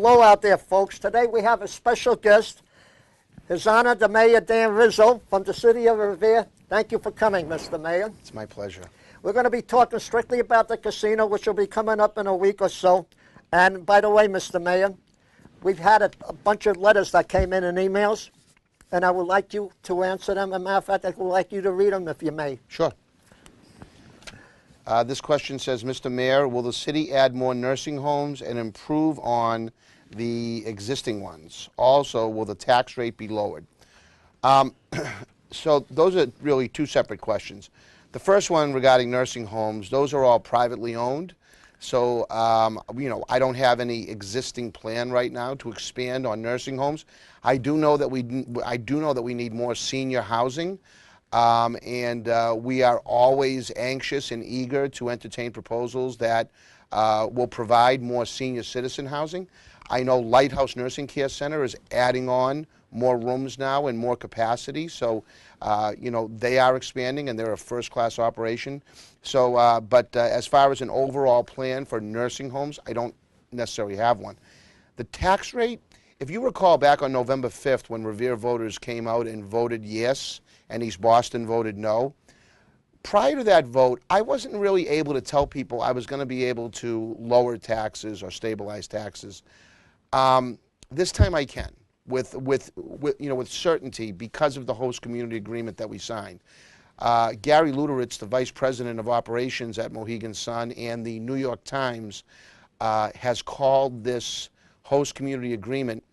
Hello out there, folks. Today we have a special guest, His Honor the Mayor Dan Rizzo from the city of Revere. Thank you for coming, Mr. Mayor. It's my pleasure. We're going to be talking strictly about the casino, which will be coming up in a week or so. And by the way, Mr. Mayor, we've had a bunch of letters that came in and emails, and I would like you to answer them. As a matter of fact, I would like you to read them if you may. Sure. This question says, Mr. Mayor, will the city add more nursing homes and improve on the existing ones? Also, will the tax rate be lowered? So those are really two separate questions. The first one regarding nursing homes, those are all privately owned. So, I don't have any existing plan right now to expand on nursing homes. I do know that we need more senior housing. We are always anxious and eager to entertain proposals that will provide more senior citizen housing. I know Lighthouse Nursing Care Center is adding on more rooms now and more capacity, so they are expanding and they're a first-class operation. So, but as far as an overall plan for nursing homes, I don't necessarily have one. The tax rate, if you recall back on November 5th when Revere voters came out and voted yes, and East Boston voted no. Prior to that vote, I wasn't really able to tell people I was going to be able to lower taxes or stabilize taxes. This time I can, with certainty, because of the host community agreement that we signed. Gary Luderitz, the vice president of operations at Mohegan Sun, and the New York Times has called this host community agreement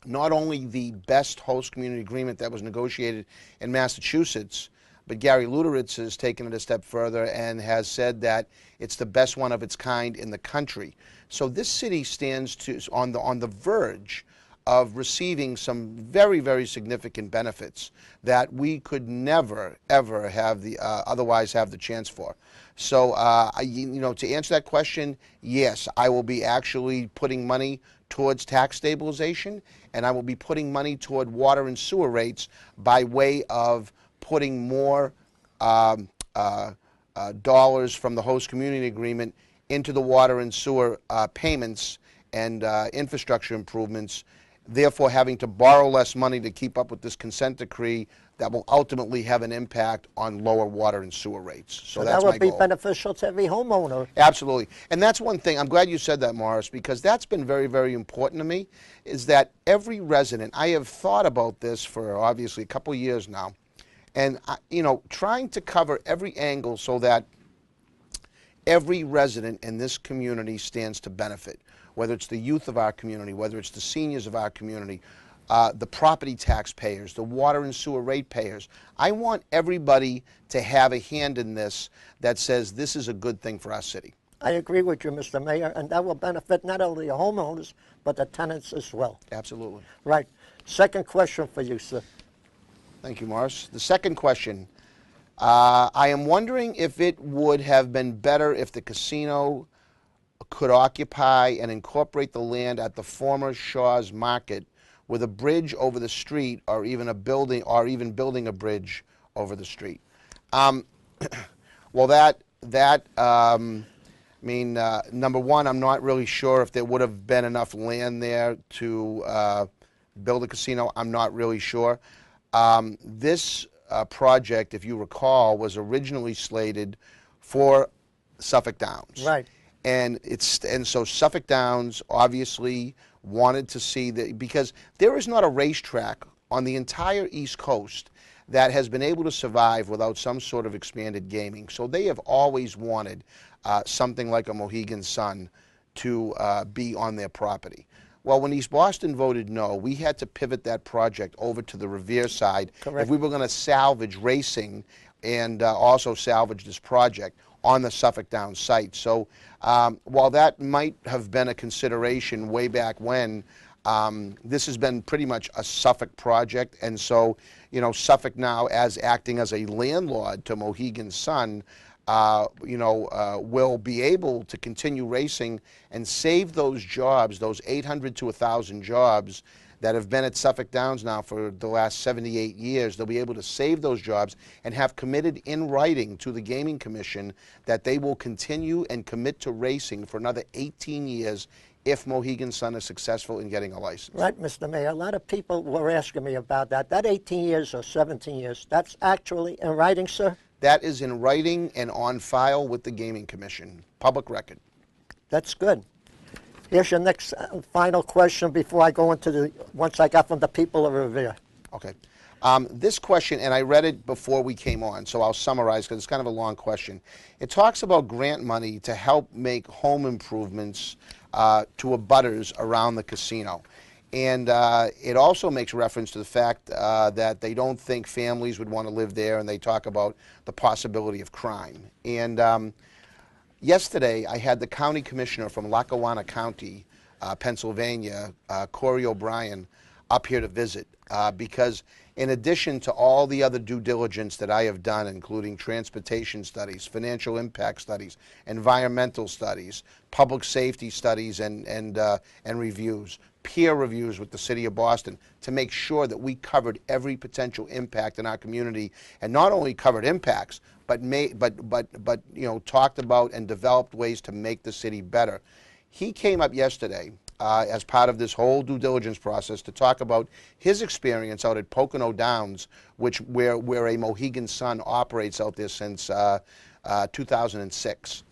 not only the best host community agreement that was negotiated in Massachusetts, but Gary Luderitz has taken it a step further and has said that it's the best one of its kind in the country. So this city stands on the verge of receiving some very, very significant benefits that we could never, ever have otherwise have the chance for. So, to answer that question, yes, I will be actually putting money towards tax stabilization, and I will be putting money toward water and sewer rates by way of putting more dollars from the host community agreement into the water and sewer payments and infrastructure improvements, therefore having to borrow less money to keep up with this consent decree that will ultimately have an impact on lower water and sewer rates. So that's my goal. That would be beneficial to every homeowner. Absolutely. And that's one thing. I'm glad you said that, Morris, because that's been very, very important to me, is that every resident, I have thought about this for obviously a couple of years now, and, trying to cover every angle so that every resident in this community stands to benefit, whether it's the youth of our community, whether it's the seniors of our community, the property taxpayers, the water and sewer rate payers. I want everybody to have a hand in this that says this is a good thing for our city. I agree with you, Mr. Mayor, and that will benefit not only the homeowners, but the tenants as well. Absolutely. Right. Second question for you, sir. Thank you, Morris. The second question, I am wondering if it would have been better if the casino could occupy and incorporate the land at the former Shaw's Market with a bridge over the street, or even building a bridge over the street. Well, number one, I'm not really sure if there would have been enough land there to build a casino. I'm not really sure. This project, if you recall, was originally slated for Suffolk Downs. Right. And so Suffolk Downs obviously wanted to see that, because there is not a racetrack on the entire East Coast that has been able to survive without some sort of expanded gaming. So they have always wanted something like a Mohegan Sun to be on their property. Well, when East Boston voted no, we had to pivot that project over to the Revere side. Correct. If we were going to salvage racing and also salvage this project on the Suffolk Downs site. So while that might have been a consideration way back when, this has been pretty much a Suffolk project, and so Suffolk now, as acting as a landlord to Mohegan Sun, will be able to continue racing and save those jobs, those 800 to 1,000 jobs that have been at Suffolk Downs now for the last 78 years. They'll be able to save those jobs and have committed in writing to the Gaming Commission that they will continue and commit to racing for another 18 years if Mohegan Sun is successful in getting a license. Right, Mr. Mayor. A lot of people were asking me about that. That 18 years or 17 years, that's actually in writing, sir? That is in writing and on file with the Gaming Commission, public record. That's good. Here's your next final question before I go into the ones I got from the people of Revere. Okay. This question, and I read it before we came on, so I'll summarize because it's kind of a long question. It talks about grant money to help make home improvements to abutters around the casino. And it also makes reference to the fact that they don't think families would want to live there, and they talk about the possibility of crime. And yesterday, I had the county commissioner from Lackawanna County, Pennsylvania, Corey O'Brien, up here to visit because in addition to all the other due diligence that I have done, including transportation studies, financial impact studies, environmental studies, public safety studies and reviews, peer reviews with the city of Boston to make sure that we covered every potential impact in our community, and not only covered impacts, but you know, talked about and developed ways to make the city better. He came up yesterday as part of this whole due diligence process to talk about his experience out at Suffolk Downs, where a Mohegan Sun operates out there since 2006.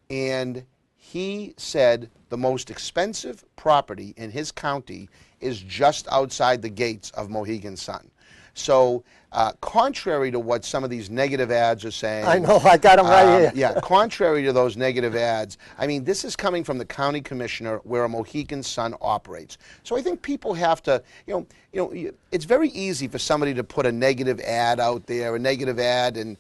And he said the most expensive property in his county is just outside the gates of Mohegan Sun. So contrary to what some of these negative ads are saying. I know, I got them right here. Yeah, contrary to those negative ads, I mean, this is coming from the county commissioner where a Mohegan Sun operates. So I think people have to, you know, it's very easy for somebody to put a negative ad out there, a negative ad, and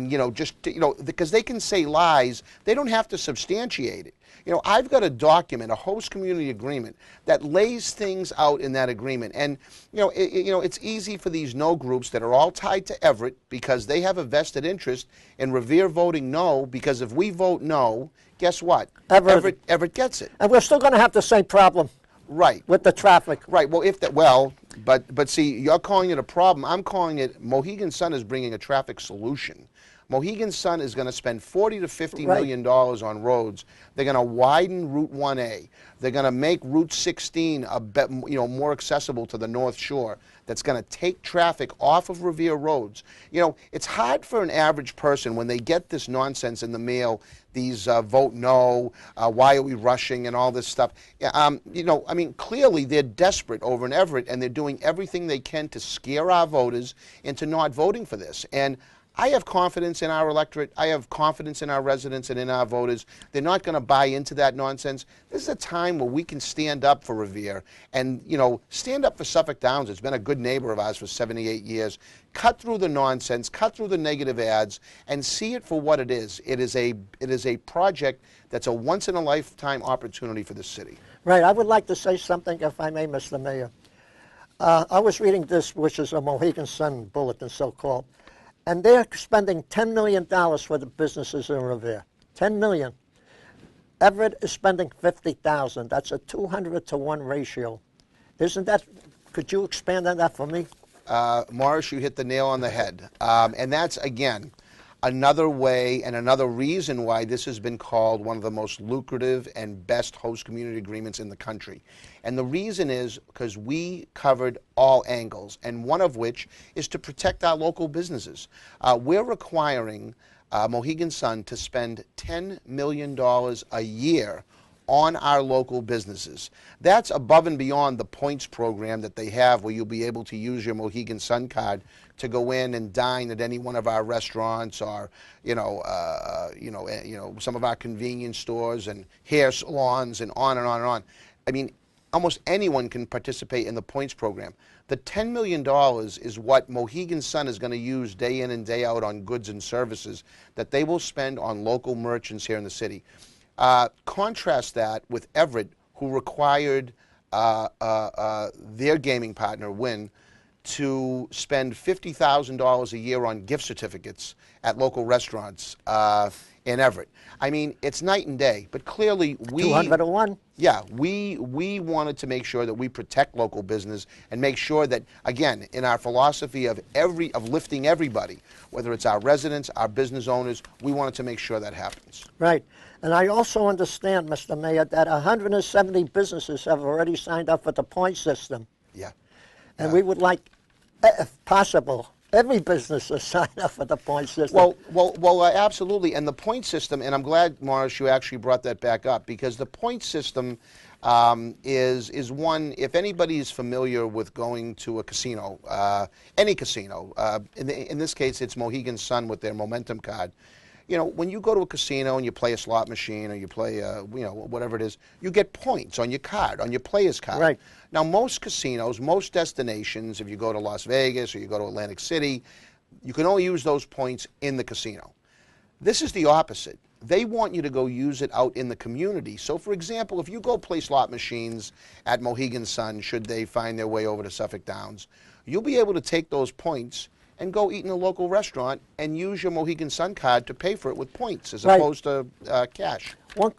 you know, just, you know, because they can say lies, they don't have to substantiate it. You know, I've got a document, a host community agreement, that lays things out in that agreement. And, you know, it's easy for these no groups that are all tied to Everett because they have a vested interest in Revere voting no, because if we vote no, guess what? Everett gets it. And we're still going to have the same problem. Right. With the traffic. Right. Well, if that, well, but see, you're calling it a problem. I'm calling it, Mohegan Sun is bringing a traffic solution. Mohegan Sun is going to spend $40 to $50 million on roads. They're going to widen Route 1A. They're going to make Route 16 a bit, you know, more accessible to the North Shore. That's going to take traffic off of Revere roads. You know, it's hard for an average person when they get this nonsense in the mail, these vote no, why are we rushing and all this stuff. You know, I mean, clearly they're desperate over in Everett, and they're doing everything they can to scare our voters into not voting for this. And I have confidence in our electorate. I have confidence in our residents and in our voters. They're not going to buy into that nonsense. This is a time where we can stand up for Revere and, you know, stand up for Suffolk Downs. It's been a good neighbor of ours for 78 years. Cut through the nonsense, cut through the negative ads, and see it for what it is. It is a project that's a once-in-a-lifetime opportunity for the city. Right. I would like to say something, if I may, Mr. Mayor. I was reading this, which is a Mohegan Sun bulletin, so-called. And they're spending $10 million for the businesses in Revere. $10 million. Everett is spending $50,000. That's a 200 to 1 ratio. Isn't that, could you expand on that for me? Morris, you hit the nail on the head. And that's, again, another way and another reason why this has been called one of the most lucrative and best host community agreements in the country. And the reason is because we covered all angles, and one of which is to protect our local businesses. We're requiring Mohegan Sun to spend $10 million a year on our local businesses. That's above and beyond the points program that they have, where you'll be able to use your Mohegan Sun card to go in and dine at any one of our restaurants, or some of our convenience stores and hair salons, and on and on and on. I mean, almost anyone can participate in the points program. The $10 million is what Mohegan Sun is going to use day in and day out on goods and services that they will spend on local merchants here in the city. Contrast that with Everett, who required their gaming partner, Wynn, to spend $50,000 a year on gift certificates at local restaurants in Everett. I mean, it's night and day, but clearly 201. Yeah, we wanted to make sure that we protect local business and make sure that, again, in our philosophy of lifting everybody, whether it's our residents, our business owners, we wanted to make sure that happens. Right. And I also understand, Mr. Mayor, that 170 businesses have already signed up for the point system. Yeah. And we would like, if possible, every business to sign up for the point system. Well, absolutely. And the point system, and I'm glad, Morris, you actually brought that back up, because the point system is one, if anybody is familiar with going to a casino, any casino, in this case it's Mohegan Sun with their Momentum card. You know, when you go to a casino and you play a slot machine or you play, whatever it is, you get points on your card, on your player's card. Right. Now, most casinos, most destinations, if you go to Las Vegas or you go to Atlantic City, you can only use those points in the casino. This is the opposite. They want you to go use it out in the community. So, for example, if you go play slot machines at Mohegan Sun, should they find their way over to Suffolk Downs, you'll be able to take those points and go eat in a local restaurant and use your Mohegan Sun card to pay for it with points as opposed to cash. One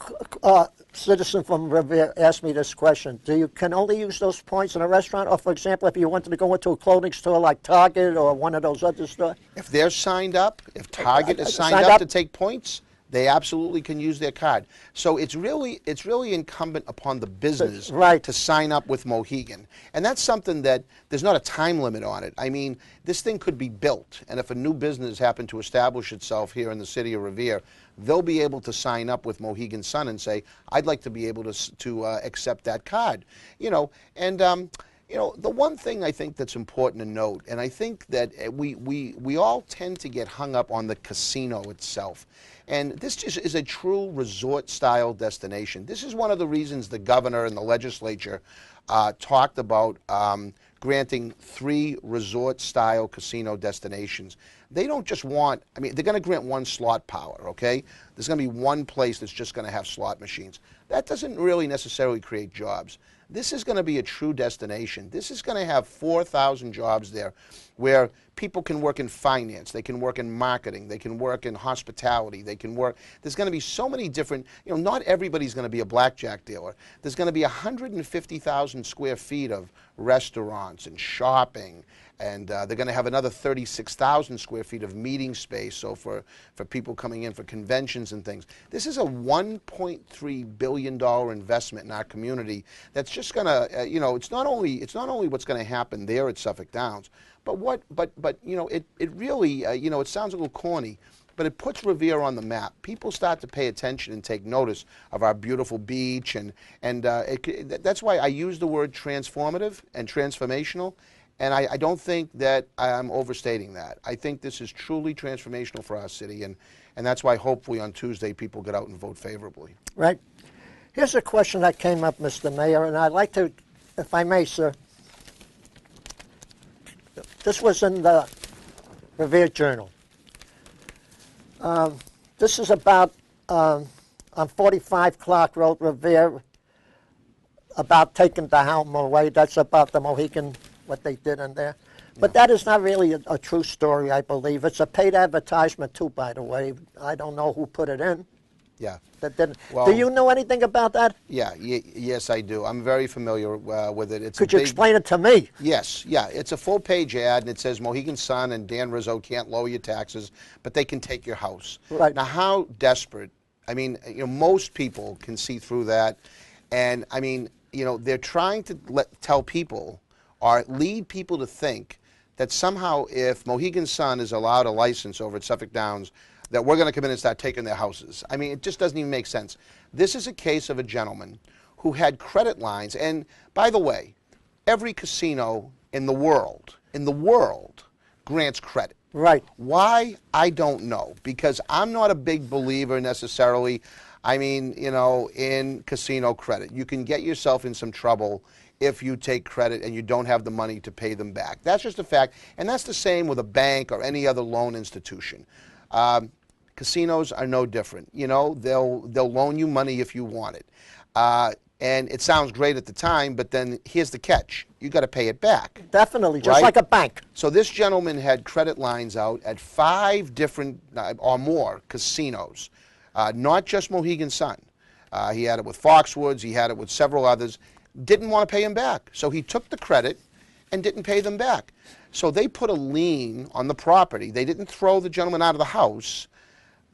citizen from Revere asked me this question. Can only use those points in a restaurant? Or, for example, if you wanted to go into a clothing store like Target or one of those other stores? If they're signed up, if Target is signed up to take points, they absolutely can use their card. So it's really incumbent upon the business to sign up with Mohegan. And that's something that there's not a time limit on it. I mean, this thing could be built, and if a new business happened to establish itself here in the city of Revere, they'll be able to sign up with Mohegan Sun and say, I'd like to be able to accept that card. You know, and the one thing I think that's important to note, and I think that we all tend to get hung up on the casino itself. And this just is a true resort-style destination. This is one of the reasons the governor and the legislature talked about granting 3 resort-style casino destinations. They don't just want, I mean, they're going to grant 1 slot power, okay? There's going to be 1 place that's just going to have slot machines. That doesn't really necessarily create jobs. This is going to be a true destination. This is going to have 4,000 jobs there where people can work in finance, they can work in marketing, they can work in hospitality, they can work. There's going to be so many different, not everybody's going to be a blackjack dealer. There's going to be 150,000 square feet of restaurants and shopping, and they're going to have another 36,000 square feet of meeting space, so for people coming in for conventions and things. This is a $1.3 billion investment in our community that's just going to, it's not only what's going to happen there at Suffolk Downs, but it really, it sounds a little corny, but it puts Revere on the map. People start to pay attention and take notice of our beautiful beach, and that's why I use the word transformative and transformational, and I don't think that I'm overstating that. I think this is truly transformational for our city, and that's why hopefully on Tuesday people get out and vote favorably. Right. Here's a question that came up, Mr. Mayor, and I'd like to, if I may, sir. This was in the Revere Journal. This is about on 45 Clark Road, Revere, about taking the helm away. That's about the Mohegan, what they did in there. But that is not really a true story, I believe. It's a paid advertisement, too, by the way. I don't know who put it in. Yeah. That didn't. Well, do you know anything about that? Yeah. Yes, I do. I'm very familiar with it. Could you explain it to me? Yes. Yeah. It's a full-page ad, and it says Mohegan Sun and Dan Rizzo can't lower your taxes, but they can take your house. Right. Now, how desperate? I mean, most people can see through that, and I mean, they're trying to tell people or lead people to think that somehow if Mohegan Sun is allowed a license over at Suffolk Downs, that we're going to come in and start taking their houses. I mean, it just doesn't even make sense. This is a case of a gentleman who had credit lines. And by the way, every casino in the world grants credit. Right. Why? I don't know, because I'm not a big believer necessarily, in casino credit. You can get yourself in some trouble if you take credit and you don't have the money to pay them back. That's just a fact, and that's the same with a bank or any other loan institution. Casinos are no different. They'll loan you money if you want it. And it sounds great at the time, but then here's the catch. You got to pay it back. Definitely, just right? like a bank. So this gentleman had credit lines out at 5 different or more casinos, not just Mohegan Sun. He had it with Foxwoods. He had it with several others. Didn't want to pay him back. So he took the credit and didn't pay them back. So they put a lien on the property. They didn't throw the gentleman out of the house,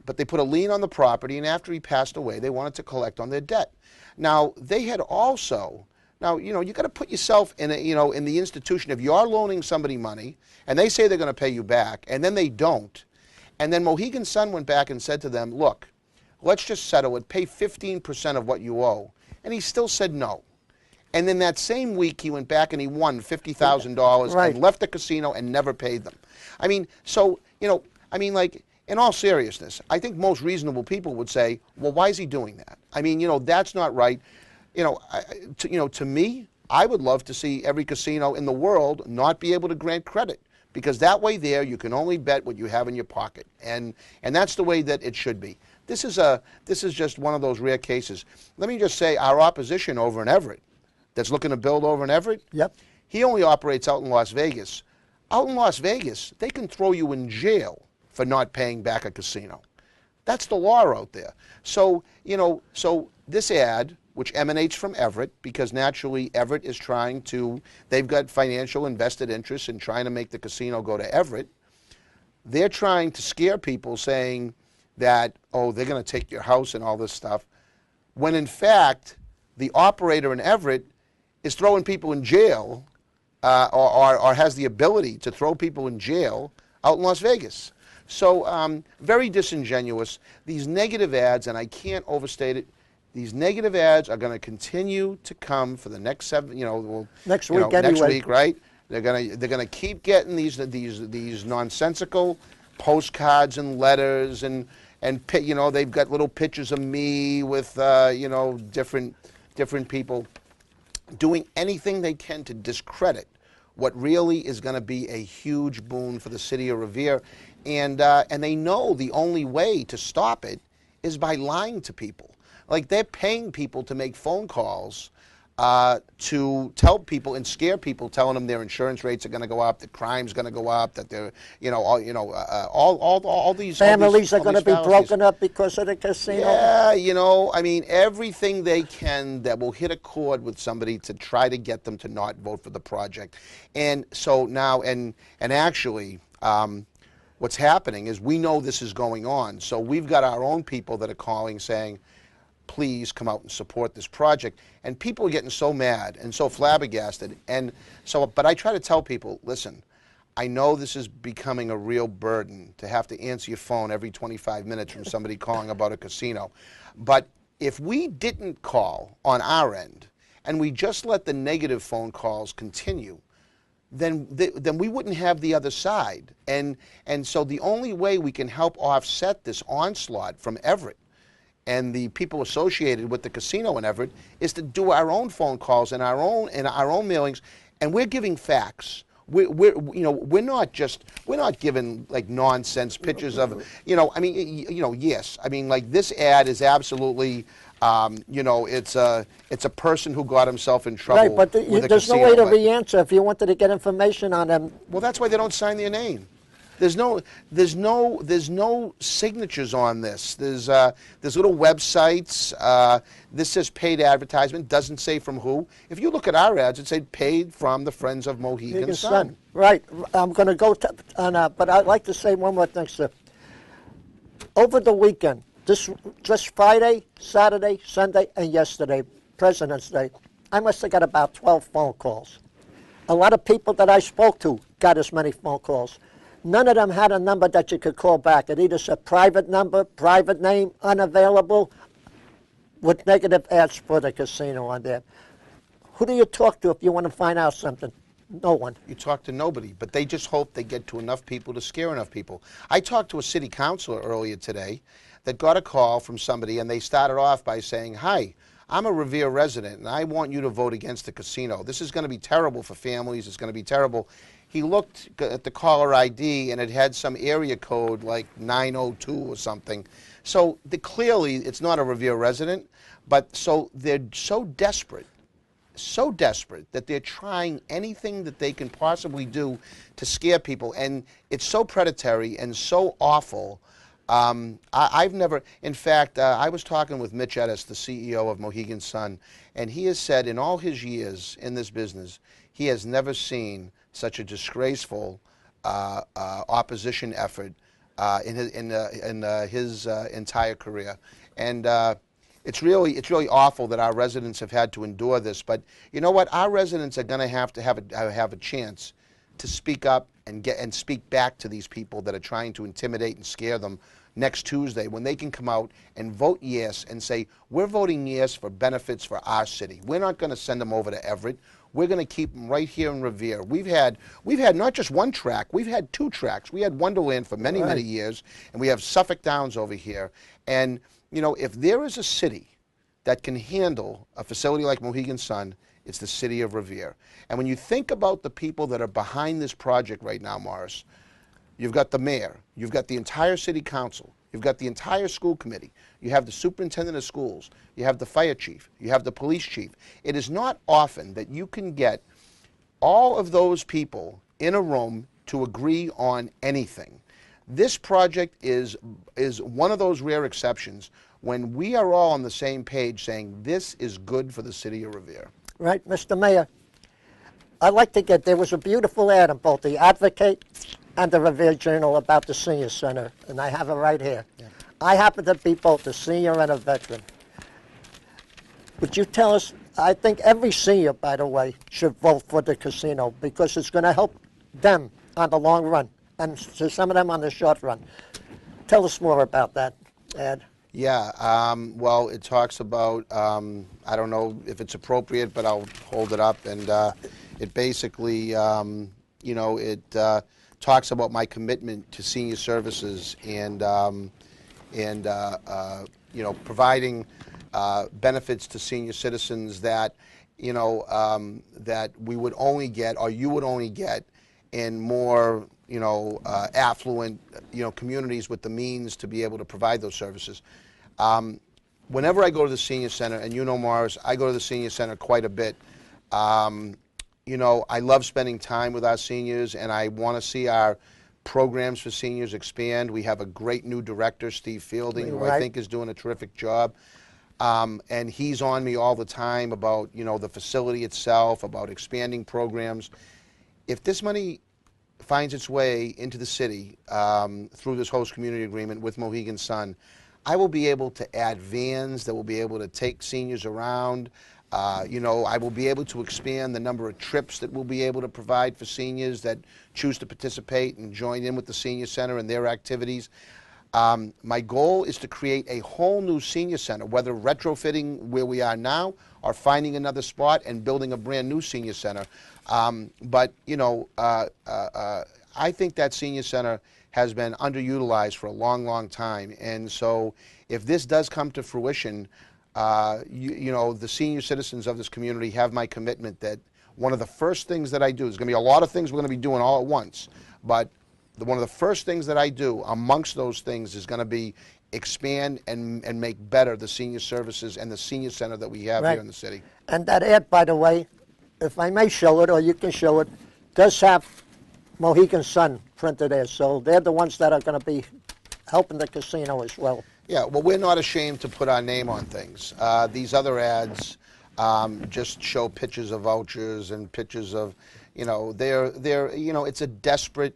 but they put a lien on the property, and after he passed away, they wanted to collect on their debt. Now, they had also, now, you know, you got to put yourself in a, you know, in the institution. If you're loaning somebody money, and they say they're going to pay you back, and then they don't, and then Mohegan Sun went back and said to them, look, let's just settle it, pay 15% of what you owe. And he still said no. And then that same week, he went back and he won $50,000 Right. and left the casino and never paid them. I mean, so, you know, I mean, like, in all seriousness, I think most reasonable people would say, well, why is he doing that? I mean, you know, that's not right. You know, to me, I would love to see every casino in the world not be able to grant credit, because that way there you can only bet what you have in your pocket. And that's the way that it should be. This is just one of those rare cases. Let me just say, our opposition over in Everett, that's looking to build over in Everett, Yep. he only operates out in Las Vegas. Out in Las Vegas, they can throw you in jail for not paying back a casino. That's the law out there. So, you know, so this ad, which emanates from Everett, because naturally Everett is trying to, they've got financial invested interests in trying to make the casino go to Everett. They're trying to scare people saying that, oh, they're going to take your house and all this stuff, when in fact, the operator in Everett is throwing people in jail or has the ability to throw people in jail out in Las Vegas. So very disingenuous. These negative ads, and I can't overstate it, these negative ads are going to continue to come for the next Next week anyway. next week, right? They're gonna keep getting these nonsensical postcards and letters and you know, they've got little pictures of me with you know, different people doing anything they can to discredit what really is going to be a huge boon for the city of Revere, and they know the only way to stop it is by lying to people. Like, they're paying people to make phone calls to tell people and scare people, telling them their insurance rates are going to go up, that crime's going to go up, that they're, you know, all these Families are going to be fallacies. broken up because of the casino. Yeah, you know, I mean, everything they can that will hit a chord with somebody to try to get them to not vote for the project. And so now, and actually, what's happening is we know this is going on. So we've got our own people that are calling saying, please come out and support this project. And people are getting so mad and so flabbergasted. And so, but I try to tell people, listen, I know this is becoming a real burden to have to answer your phone every 25 minutes from somebody calling about a casino. But if we didn't call on our end and we just let the negative phone calls continue, then we wouldn't have the other side. And so the only way we can help offset this onslaught from Everett and the people associated with the casino in Everett is to do our own phone calls and our own mailings, and we're giving facts. We're not giving like nonsense pictures of, you know, I mean, you know, yes, I mean, like, this ad is absolutely, you know, it's a person who got himself in trouble. Right, but with a there's no casino, way to but- re-answer if you wanted to get information on them. Well, that's why they don't sign their name. There's no signatures on this. There's little websites. This says paid advertisement. Doesn't say from who. If you look at our ads, it said paid from the Friends of Mohegan Sun. Right. I'm going to go but I'd like to say one more thing, sir. Over the weekend, just Friday, Saturday, Sunday, and yesterday, President's Day, I must have got about 12 phone calls. A lot of people that I spoke to got as many phone calls. None of them had a number that you could call back. It either said private number, private name, unavailable, with negative ads for the casino on there. Who do you talk to if you want to find out something? No one. You talk to nobody, but they just hope they get to enough people to scare enough people. I talked to a city councilor earlier today that got a call from somebody, and they started off by saying, hi, I'm a Revere resident, and I want you to vote against the casino. This is going to be terrible for families. It's going to be terrible. he looked at the caller ID and it had some area code like 902 or something. So clearly it's not a Revere resident, but so they're so desperate that they're trying anything that they can possibly do to scare people. And it's so predatory and so awful. I've never, in fact, I was talking with Mitch Ettis, the CEO of Mohegan Sun, and he has said in all his years in this business, he has never seen such a disgraceful opposition effort in his entire career. And it's really awful that our residents have had to endure this. But you know what? Our residents are going to have a chance to speak up and speak back to these people that are trying to intimidate and scare them next Tuesday, when they can come out and vote yes and say, we're voting yes for benefits for our city. We're not going to send them over to Everett. We're going to keep them right here in Revere. We've had not just one track, we've had two tracks. We had Wonderland for many, many years, and we have Suffolk Downs over here. And, you know, if there is a city that can handle a facility like Mohegan Sun, it's the city of Revere. And when you think about the people that are behind this project right now, Morris, you've got the mayor, you've got the entire city council, you've got the entire school committee, you have the superintendent of schools, you have the fire chief, you have the police chief. It is not often that you can get all of those people in a room to agree on anything. This project is one of those rare exceptions when we are all on the same page saying this is good for the city of Revere. Right, Mr. Mayor. I'd like to get, there was a beautiful ad in both the Advocate and the Revere Journal about the senior center, and I have it right here. Yeah. I happen to be both a senior and a veteran. Would you tell us, I think every senior, by the way, should vote for the casino because it's going to help them on the long run and to some of them on the short run. Tell us more about that ad. Yeah, well, it talks about, I don't know if it's appropriate, but I'll hold it up, and it basically, you know, it talks about my commitment to senior services and you know, providing benefits to senior citizens that, you know, that we would only get, or you would only get, in more, you know, affluent, you know, communities with the means to be able to provide those services. Whenever I go to the senior center, and you know, Morris, I go to the senior center quite a bit. You know, I love spending time with our seniors, and I want to see our programs for seniors expand. We have a great new director, Steve Fielding, who I think is doing a terrific job. And he's on me all the time about, you know, the facility itself, about expanding programs. If this money finds its way into the city through this host community agreement with Mohegan Sun, I will be able to add vans that will be able to take seniors around. You know, I will be able to expand the number of trips that we'll be able to provide for seniors that choose to participate and join in with the senior center and their activities. My goal is to create a whole new senior center, whether retrofitting where we are now or finding another spot and building a brand new senior center. But, you know, I think that senior center has been underutilized for a long, long time. And so if this does come to fruition, you know, the senior citizens of this community have my commitment that one of the first things that I do, there's going to be a lot of things we're going to be doing all at once, but one of the first things that I do amongst those things is going to be expand and make better the senior services and the senior center that we have here in the city. And that ad, by the way, if I may show it, or you can show it, does have Mohegan Sun printed there, so they're the ones that are going to be helping the casino as well. Yeah, well, we're not ashamed to put our name on things. These other ads just show pictures of vouchers and pictures of, you know, they're you know, it's a desperate,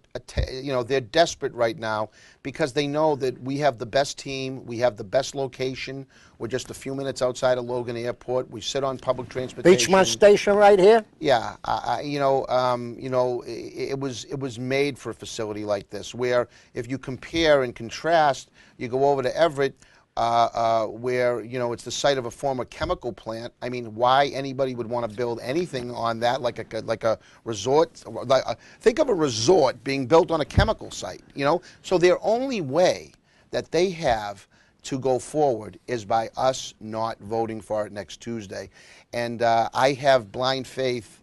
you know, they're desperate right now because they know that we have the best team, we have the best location. We're just a few minutes outside of Logan Airport. We sit on public transportation. Beachmont Station right here. Yeah, you know, it was made for a facility like this, where if you compare and contrast, you go over to Everett, where, you know, it's the site of a former chemical plant. I mean, why anybody would want to build anything on that, like a resort? Think of a resort being built on a chemical site, you know? So their only way that they have to go forward is by us not voting for it next Tuesday. And I have blind faith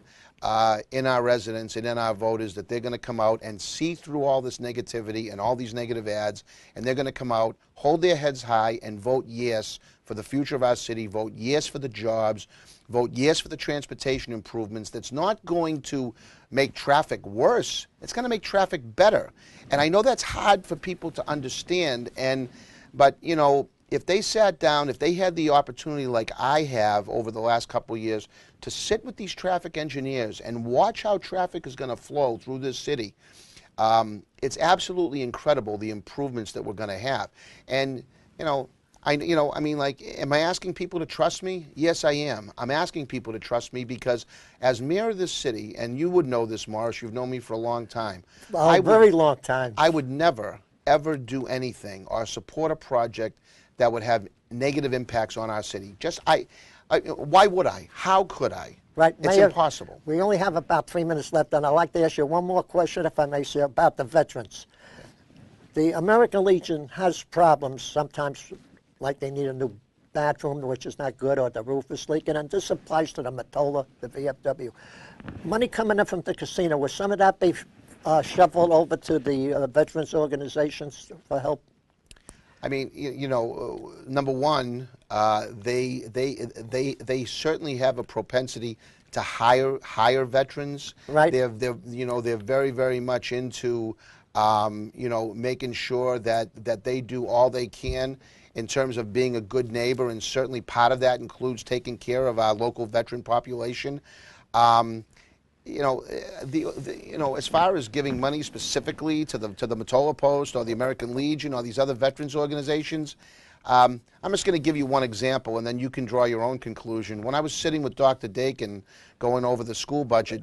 in our residents and in our voters that they're going to come out and see through all this negativity and all these negative ads, and they're going to come out, hold their heads high, and vote yes for the future of our city, vote yes for the jobs, vote yes for the transportation improvements. That's not going to make traffic worse. It's going to make traffic better. And I know that's hard for people to understand, but you know, if they sat down, if they had the opportunity like I have over the last couple of years to sit with these traffic engineers and watch how traffic is going to flow through this city, it's absolutely incredible the improvements that we're going to have. And I mean, like, am I asking people to trust me? Yes, I am. I'm asking people to trust me because as mayor of this city, and you would know this, Morris, you've known me for a long time. A very long time. I would never, ever do anything or support a project that would have negative impacts on our city. Why would I? How could I? Right, it's Mayor, impossible. We only have about 3 minutes left, and I'd like to ask you one more question, if I may, sir, about the veterans. The American Legion has problems sometimes, like they need a new bathroom, which is not good, or the roof is leaking, and this applies to the Mottola, the VFW. Money coming in from the casino, will some of that be shuffled over to the veterans organizations for help? I mean, number one, they certainly have a propensity to hire veterans. Right. They're very, very much into making sure that they do all they can in terms of being a good neighbor, and certainly part of that includes taking care of our local veteran population. As far as giving money specifically to the Mottola Post or the American Legion or these other veterans organizations, I'm just going to give you one example, and then you can draw your own conclusion. When I was sitting with Dr. Dakin going over the school budget,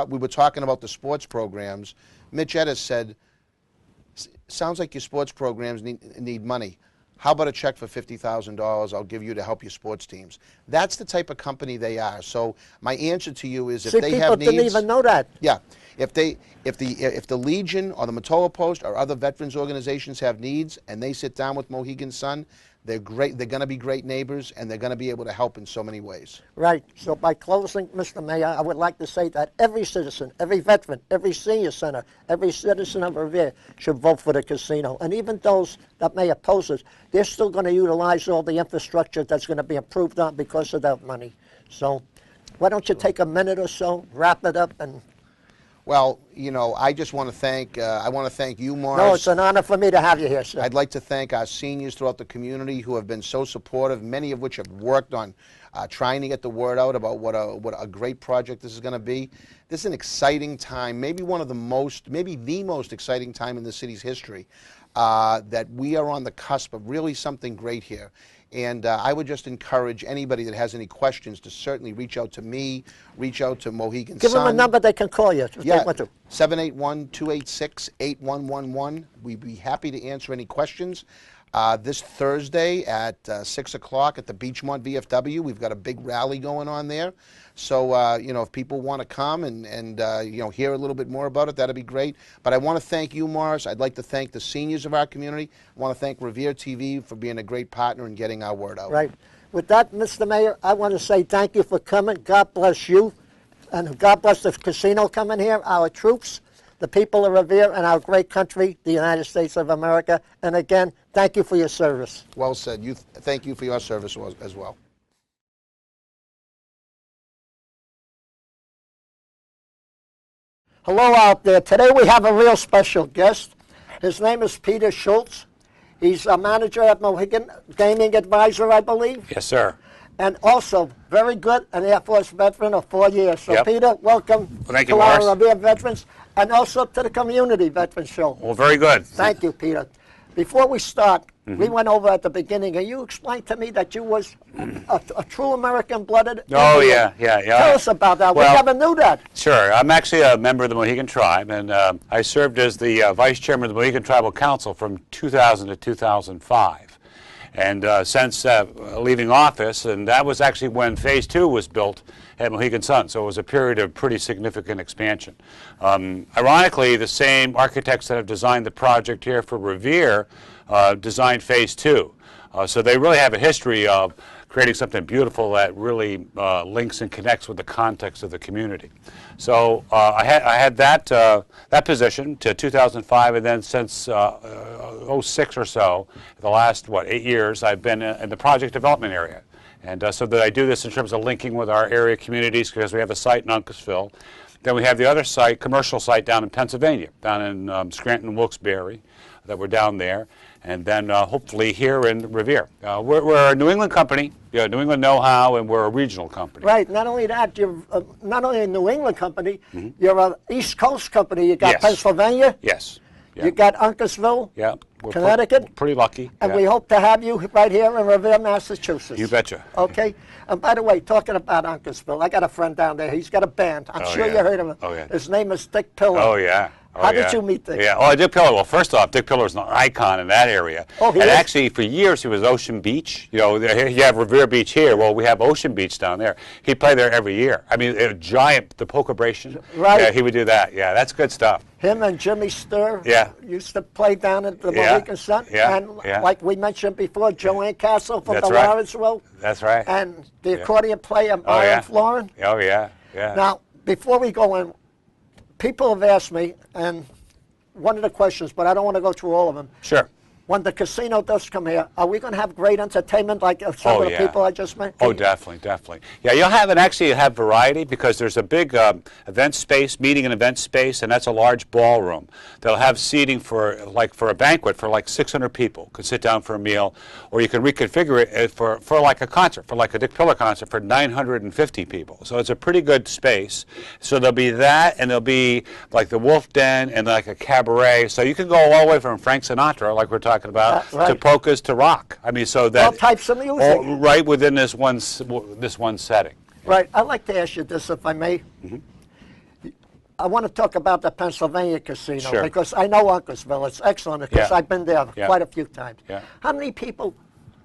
we were talking about the sports programs. Mitch Edis said, "Sounds like your sports programs need money. How about a check for $50,000 I'll give you to help your sports teams?" That's the type of company they are. So my answer to you is, if they have needs, people didn't even know that. Yeah, if the Legion or the Mottola Post or other veterans organizations have needs and they sit down with Mohegan Sun, they're great. They're going to be great neighbors, and they're going to be able to help in so many ways. Right. So by closing, Mr. Mayor, I would like to say that every citizen, every veteran, every senior center, every citizen of Revere should vote for the casino. And even those that may oppose it, they're still going to utilize all the infrastructure that's going to be improved on because of that money. So why don't you take a minute or so, wrap it up, and... Well, I just want to thank you, Morris. No, it's an honor for me to have you here, sir. I'd like to thank our seniors throughout the community who have been so supportive, many of which have worked on trying to get the word out about what a great project this is going to be. This is an exciting time, maybe the most exciting time in the city's history, that we are on the cusp of really something great here. And I would just encourage anybody that has any questions to certainly reach out to me, reach out to Mohegan Sun. Give them a number they can call you. Yeah, 781-286-8111. We'd be happy to answer any questions. This Thursday at 6 o'clock at the Beachmont VFW, we've got a big rally going on there. So, if people want to come and hear a little bit more about it, that'd be great. But I want to thank you, Morris. I'd like to thank the seniors of our community. I want to thank Revere TV for being a great partner in getting our word out. Right. With that, Mr. Mayor, I want to say thank you for coming. God bless you. And God bless the casino coming here, our troops, the people of Revere, and our great country, the United States of America. And again, thank you for your service. Well said. Thank you for your service as well. Hello out there. Today we have a real special guest. His name is Peter Schultz. He's a manager at Mohegan, gaming advisor, I believe. Yes, sir. And also very good, an Air Force veteran of 4 years. So, yep. Peter, welcome thank you, to Morris. our Revere Veterans, and also to the Community Veterans Show. Well, very good. Thank you, Peter. Before we start, we went over at the beginning, and you explained to me that you was a true American-blooded Oh, Indian. yeah. Tell us about that. Well, we never knew that. Sure. I'm actually a member of the Mohegan tribe, and I served as the vice chairman of the Mohegan Tribal Council from 2000 to 2005. And since leaving office, and that was actually when Phase 2 was built at Mohegan Sun, so it was a period of pretty significant expansion. Ironically, the same architects that have designed the project here for Revere designed Phase 2. So they really have a history of creating something beautiful that really links and connects with the context of the community. So I had that position to 2005, and then since '06 or so, the last 8 years, I've been in the project development area. And so that I do this in terms of linking with our area communities, because we have a site in Uncasville. Then we have the other site, commercial site down in Pennsylvania, down in Scranton, Wilkes-Barre, that we're down there. And then hopefully here in Revere. We're a New England company, New England know-how, and we're a regional company. Right. Not only that, you're not only a New England company, you're an East Coast company. You got Pennsylvania. Yes. Yeah. You got Uncasville. Yeah. We're Connecticut. Pretty lucky. And we hope to have you right here in Revere, Massachusetts. You betcha. Okay. And by the way, talking about Uncasville, I got a friend down there. He's got a band. I'm sure you heard of him. Oh, yeah. His name is Dick Pillar. Oh, yeah. How did you meet Dick? Yeah. Oh, Dick Pillar. Well, first off, Dick Pillar is an icon in that area. Oh, he is? Actually, for years, he was Ocean Beach. You have Revere Beach here. Well, we have Ocean Beach down there. He'd play there every year. I mean, a giant, the Polkabration. Right. Yeah, he would do that. Yeah, that's good stuff. Him and Jimmy Sturr used to play down at the Mohegan Sun. Yeah. And like we mentioned before, Joanne Castle from That's the right. Lawrenceville. That's right. And the accordion player, Myron Florin. Oh, yeah. Yeah. Now, before we go in, people have asked me, and one of the questions, but I don't want to go through all of them. Sure. When the casino does come here, are we going to have great entertainment like some of the people I just mentioned? Oh, definitely, definitely. Yeah, you'll have variety, because there's a big event space, meeting and event space, and that's a large ballroom. They'll have seating for a banquet for like 600 people could sit down for a meal, or you can reconfigure it for like a concert, for like a Dick Pillar concert for 950 people. So it's a pretty good space. So there'll be that, and there'll be like the Wolf Den and like a cabaret. So you can go all the way from Frank Sinatra, like we're talking about, to polkas to rock. I mean, so that all types of music, right within this one setting. Right. I'd like to ask you this, if I may. I want to talk about the Pennsylvania casino because I know Uncasville. It's excellent because I've been there quite a few times. Yeah. How many people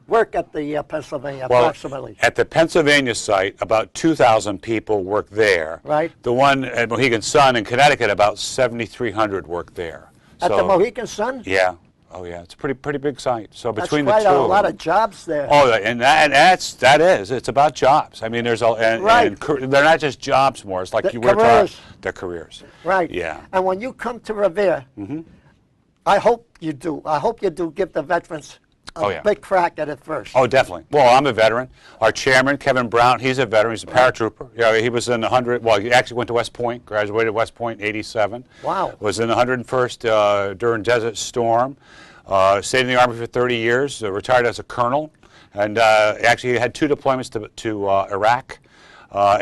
work at the Pennsylvania approximately? At the Pennsylvania site, about 2,000 people work there. Right. The one at Mohegan Sun in Connecticut, about 7,300 work there. At the Mohegan Sun? Yeah. Oh yeah, it's a pretty big site. So between that's the two, a lot of jobs there. Oh, and it's about jobs. I mean, there's and they're not just jobs more. It's like you were talking, they're careers. Right. Yeah. And when you come to Revere, I hope you do. I hope you do give the veterans a big crack at it first. Oh, definitely. Well, I'm a veteran. Our chairman, Kevin Brown, he's a veteran. He's a paratrooper. Yeah, he was in the 100. Well, he actually went to West Point. Graduated West Point in '87. Wow. Was in the 101st during Desert Storm. Stayed in the Army for 30 years. Retired as a colonel, and actually had 2 deployments to Iraq.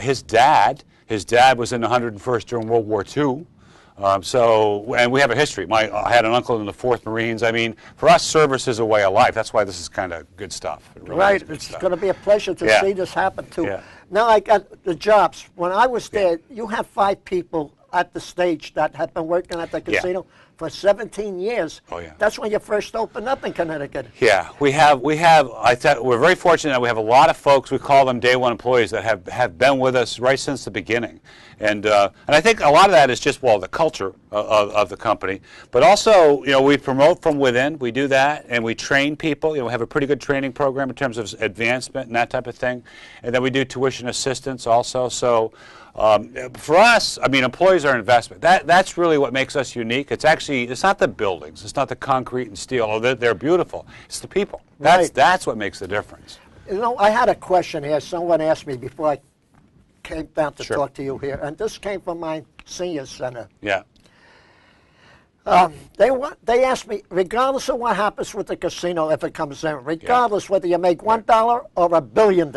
His dad was in the 101st during World War II. And we have a history. I had an uncle in the 4th Marines. I mean, for us, service is a way of life. That's why this is kind of good stuff. It really It's going to be a pleasure to see this happen, too. Yeah. Now I got the jobs. When I was there, you have 5 people at the stage that have been working at the casino for 17 years. Oh, yeah. That's when you first opened up in Connecticut. Yeah, we're very fortunate that we have a lot of folks, we call them day one employees, that have been with us right since the beginning. And I think a lot of that is just, the culture of the company. But also, we promote from within. We do that, and we train people. We have a pretty good training program in terms of advancement and that type of thing. And then we do tuition assistance also. So for us, I mean, employees are an investment. That's really what makes us unique. It's not the buildings. It's not the concrete and steel. Oh, they're beautiful. It's the people. That's what makes the difference. I had a question here. Someone asked me before I came down to talk to you here, and this came from my senior center. Yeah. They asked me, regardless of what happens with the casino if it comes in, regardless whether you make $1 or $1 billion,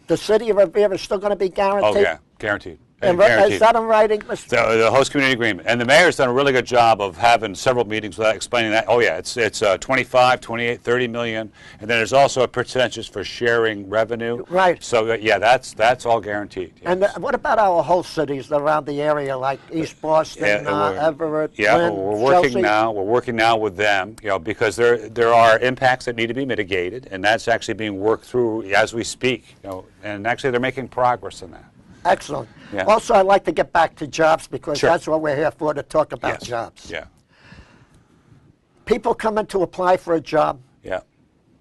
the city of Revere is still going to be guaranteed? Oh, yeah, guaranteed. Is that in writing, Mr.? The host community agreement. And the mayor's done a really good job of having several meetings without explaining that. Oh, yeah, it's 25, 28, 30 million. And then there's also a percentage for sharing revenue. Right. So, that's all guaranteed. Yes. And what about our host cities around the area, like East Boston, Everett, Lynn, we're working Chelsea? now with them, because there are impacts that need to be mitigated, and that's actually being worked through as we speak. And actually they're making progress in that. Excellent. Yeah. Also, I'd like to get back to jobs because that's what we're here for, to talk about jobs. Yeah. People come in to apply for a job. Yeah.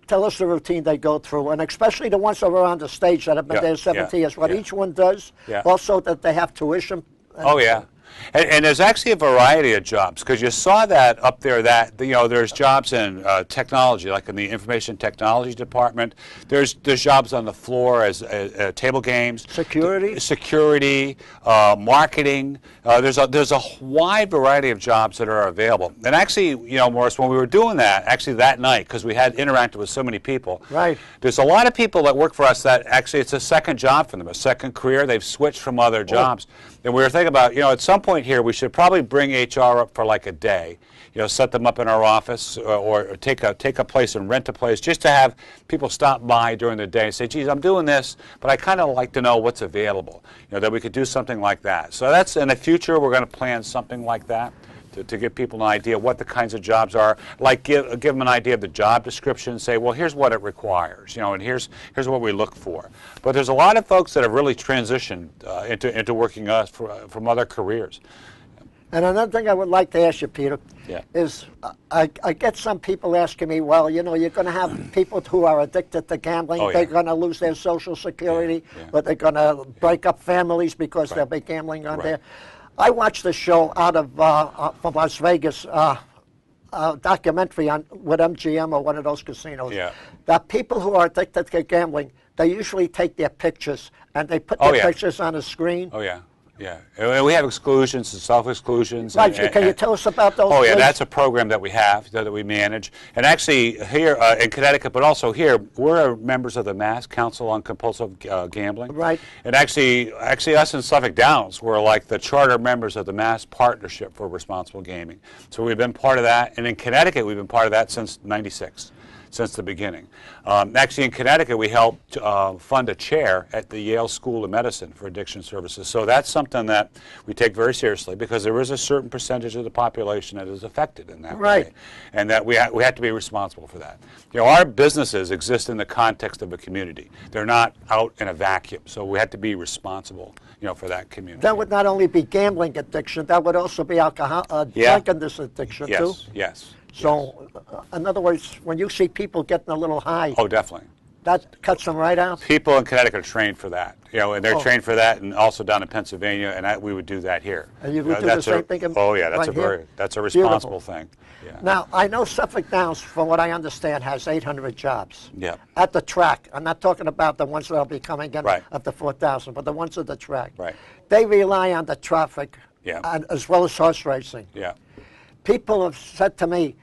tell us the routine they go through, and especially the ones that are on the stage that have been there 70 years, what each one does. Also that they have tuition. Oh, yeah. And there's actually a variety of jobs, because you saw that up there, that, you know, there's jobs in technology, like in the information technology department. There's jobs on the floor as table games. Security, marketing. There's a wide variety of jobs that are available. And actually, you know, Morris, when we were doing that, actually that night, because we had interacted with so many people, there's a lot of people that work for us that actually it's a second job for them, a second career. They've switched from other jobs. And we were thinking about, you know, at some point here we should probably bring HR up for like a day, you know, set them up in our office, or take a place and rent a place, just to have people stop by during the day and say, geez, I'm doing this, but I kind of like to know what's available, you know, that we could do something like that. So that's in the future, we're going to plan something like that to give people an idea what the kinds of jobs are, like give them an idea of the job description, say, well, here's what it requires, you know, and here's what we look for. But there's a lot of folks that have really transitioned into working us from other careers. And another thing I would like to ask you, Peter, is I get some people asking me, well, you know, you're going to have people who are addicted to gambling. They're going to lose their Social Security, but they're going to break up families because they'll be gambling on there. I watched the show out of from Las Vegas, documentary with MGM or one of those casinos. That people who are addicted to gambling, they usually take their pictures and they put their pictures on a screen. Yeah, and we have exclusions and self-exclusions. Right, can you tell us about those? Oh, yeah, that's a program that we have, that we manage. And actually here in Connecticut, but also here, we're members of the Mass Council on Compulsive Gambling. Right. And actually us in Suffolk Downs, we're like the charter members of the Mass Partnership for Responsible Gaming. So we've been part of that, and in Connecticut, we've been part of that since '96. Since the beginning. Actually, in Connecticut, we helped fund a chair at the Yale School of Medicine for addiction services. So that's something that we take very seriously, because there is a certain percentage of the population that is affected in that way, and that we have to be responsible for that. You know, our businesses exist in the context of a community. They're not out in a vacuum, so we have to be responsible, you know, for that community. That would not only be gambling addiction, that would also be alcohol, drunkenness addiction too. Yes. So, in other words, when you see people getting a little high, oh, definitely, that cuts them right out. People in Connecticut are trained for that, you know, and they're trained for that, and also down in Pennsylvania, and we would do that here. And you would do the same thing. Oh yeah, that's a responsible thing. Yeah. Now, I know Suffolk Downs, from what I understand, has 800 jobs. Yeah. At the track. I'm not talking about the ones that will be coming in at the 4,000, but the ones at the track. Right. They rely on the traffic, as well as horse racing. Yeah. People have said to me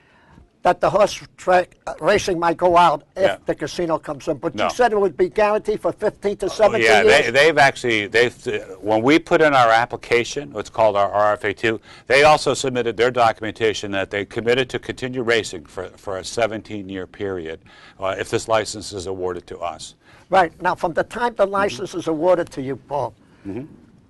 that the horse track racing might go out if the casino comes in, but you said it would be guaranteed for 15 to 17 years? When we put in our application, what's called our RFA2, they also submitted their documentation that they committed to continue racing for a 17-year period if this license is awarded to us. Right. Now, from the time the license is awarded to you, Paul,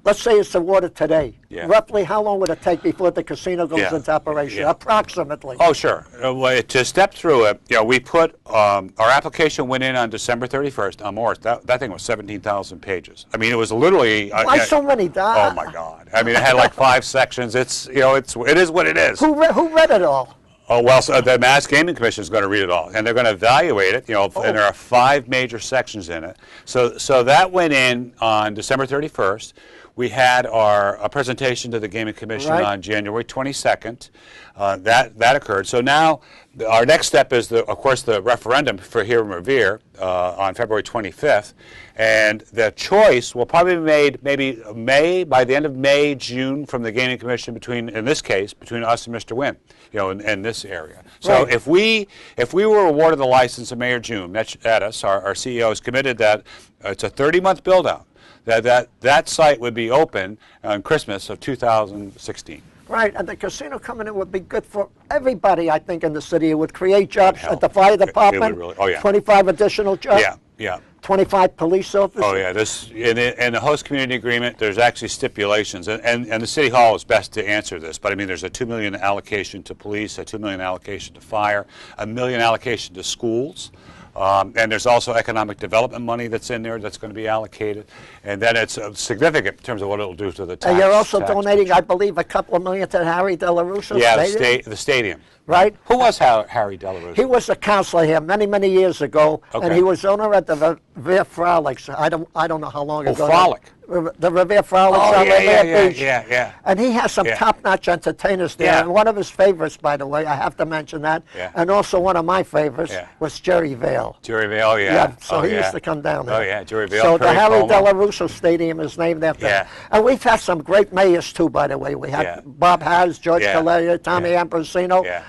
let's say it's awarded today. Roughly, how long would it take before the casino goes into operation, approximately? Oh, sure. To step through it, you know, we put, our application went in on December 31st. Morris, that thing was 17,000 pages. I mean, it was literally... Why so many? Oh, my God. I mean, it had like 5 sections. It's, you know, it is what it is. Who read it all? Oh, well, so the Mass Gaming Commission is going to read it all, and they're going to evaluate it, you know, and there are 5 major sections in it. So that went in on December 31st. We had a presentation to the Gaming Commission on January 22nd. That occurred. So now our next step is, of course, the referendum for here in Revere on February 25th. And the choice will probably be made maybe by the end of May, June, from the Gaming Commission in this case, between us and Mr. Wynn, you know, in this area. So if we were awarded the license in May or June, our CEO is committed that it's a 30-month build-out. That site would be open on Christmas of 2016. Right, and the casino coming in would be good for everybody, I think, in the city. It would create jobs at the fire department, 25 additional jobs. Yeah. 25 police officers. Oh, yeah. In the host community agreement, there's actually stipulations, and the City Hall is best to answer this, but I mean, there's a $2 million allocation to police, a $2 million allocation to fire, $1 million allocation to schools. And there's also economic development money that's in there that's going to be allocated. And then it's significant in terms of what it'll do to the tax. And you're also tax donating, picture. I believe, a couple of million to Harry De La Russo Yeah, Stadium? the stadium. Right? Who was Harry De La Russo? He was a counselor here many, many years ago, and Okay. he was owner at the Revere Frolics. I don't know how long ago. Frolic. The Revere Frolics Oh, on yeah, Revere yeah, Beach. yeah. And he has some Yeah. top-notch entertainers there. Yeah. And one of his favorites, by the way, I have to mention that, Yeah. and also one of my favorites Yeah. was Jerry Vale. Jerry Vale, oh, yeah. Yeah, so Oh, he yeah. used to come down there. Oh, yeah, Jerry Vale. So the Perry Harry Como. De La Russo Stadium is named after Yeah. him. And we've had some great mayors, too, by the way. We had Yeah. Bob Harris, George Yeah. Calleria, Tommy Yeah. Ambrosino. Yeah.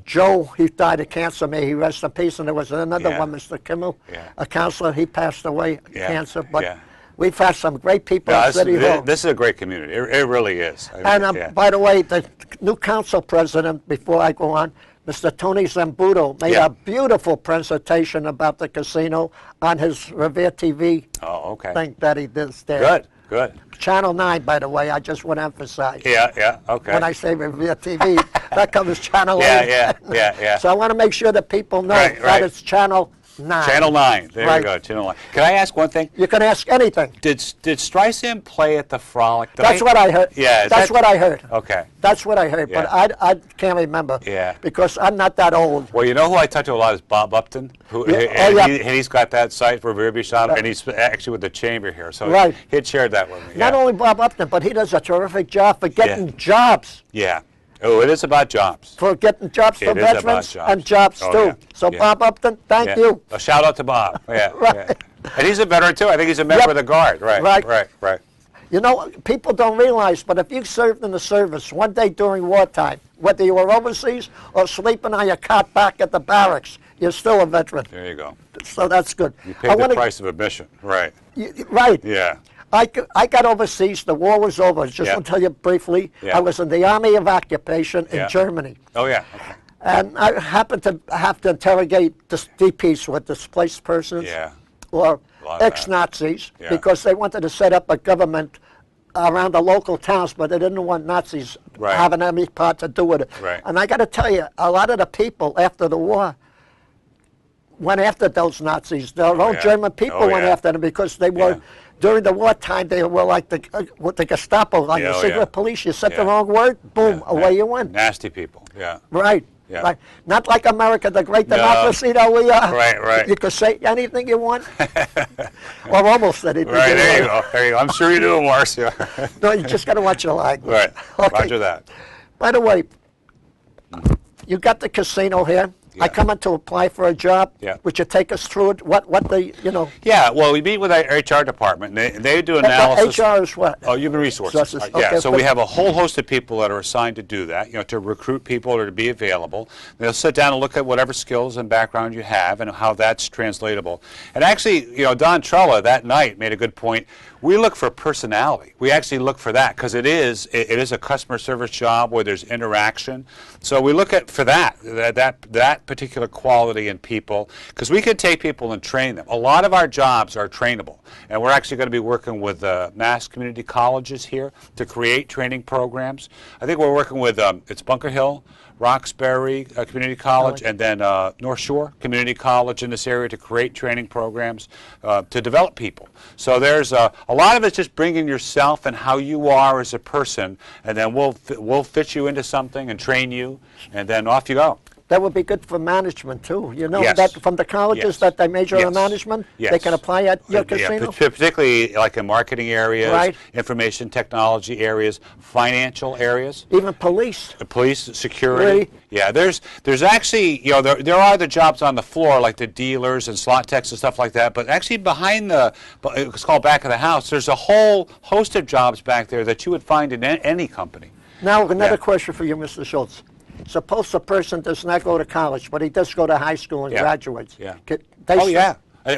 Joe, he died of cancer, may he rest in peace. And there was another Yeah. one, Mr. Kimmel, Yeah. a counselor, he passed away, Yeah. cancer. But Yeah. we've had some great people Yeah, at City Hall. this is a great community. It really is. And Yeah. by the way, the new council president, before I go on, Mr. Tony Zambuto made Yeah. a beautiful presentation about the casino on his Revere TV Oh, okay. thing that he did there. Good, good. Channel 9, by the way, I just want to emphasize. Yeah, okay. When I say Revere TV, that covers Channel 8. Yeah. So I want to make sure that people know Right, that right. it's Channel 9. Channel 9. There Right. you go, Channel 9. Can I ask one thing? You can ask anything. Did Streisand play at the Frolic? That's what I heard. Yeah. That's what I heard. Okay. That's what I heard, Yeah. but I can't remember. Yeah. Because I'm not that old. Well, you know who I talk to a lot is Bob Upton, who Yeah. and Oh, yeah. he's got that site for Revere Beach Auto, and he's actually with the chamber here, so Right. he'd shared that with me. Not yeah. only Bob Upton, but he does a terrific job for getting jobs. Yeah. Oh, it is about jobs. For getting jobs It for is about veterans jobs. and jobs Oh, too. yeah. So Yeah. Bob Upton, thank Yeah. you. A shout out to Bob. Yeah. Right. Yeah. And he's a veteran too. I think he's a member Yep. of the Guard. Right. Right. Right. You know, people don't realize, but if you served in the service one day during wartime, whether you were overseas or sleeping on your cot back at the barracks, you're still a veteran. There you go. So that's good. You paid the price of admission. Right. Right. Yeah. I got overseas. The war was over. Just Yeah. to tell you briefly, Yeah. I was in the Army of Occupation in Yeah. Germany. Oh yeah. Okay. And I happened to have to interrogate the DPs with displaced persons Yeah. or A lot of that. ex-Nazis Yeah. because they wanted to set up a government around the local towns, but they didn't want Nazis Right. having any part to do with it. Right. And I got to tell you, a lot of the people after the war went after those Nazis. Their own yeah. German people Oh, went yeah. after them because they were, Yeah. during the wartime, they were like with the Gestapo, like Yeah, the oh, secret yeah. police. You said the Yeah. wrong word, boom, Yeah. away you went. Nasty people. Yeah. Right. Yeah. Right. Not like America, the great No. democracy that we are. Right. You could say anything you want. Or almost anything. Right. There you want. go. There you go. I'm sure you do, Marcia. No, you just got to watch your language. Right. Okay. Roger that. By the way, you got the casino here. I Yeah. come in to apply for a job. Yeah. Would you take us through it? What the, Yeah. Well, we meet with our HR department. They do analysis. HR is what? Oh, human resources. Resources. Yeah, Okay, so but- we have a whole host of people that are assigned to do that, to recruit people or to be available. They'll sit down and look at whatever skills and background you have and how that's translatable. And actually, Don Trella that night made a good point. We look for personality. We actually look for that because it is a customer service job where there's interaction. So we look for that particular quality in people because we can take people and train them. A lot of our jobs are trainable, and we're actually going to be working with Mass community colleges here to create training programs. I think we're working with it's Bunker Hill, Roxbury Community College, and then North Shore Community College in this area to create training programs to develop people. So there's a lot of it's just bringing yourself and how you are as a person, and then we'll fit you into something and train you, and then off you go. That would be good for management too. Yes. That from the colleges Yes. that they major in Yes. management, Yes. they can apply at your Yeah, casino. particularly like in marketing areas, Right. information technology areas, financial areas. Even police. The police, security. Really? Yeah, there's actually, there are the jobs on the floor like the dealers and slot techs and stuff like that, but actually behind it's called back of the house, there's a whole host of jobs back there that you would find in any company. Now another Yeah. question for you, Mr. Schultz. Suppose a person does not go to college, but he does go to high school and Yeah. graduates. Yeah. They Yeah.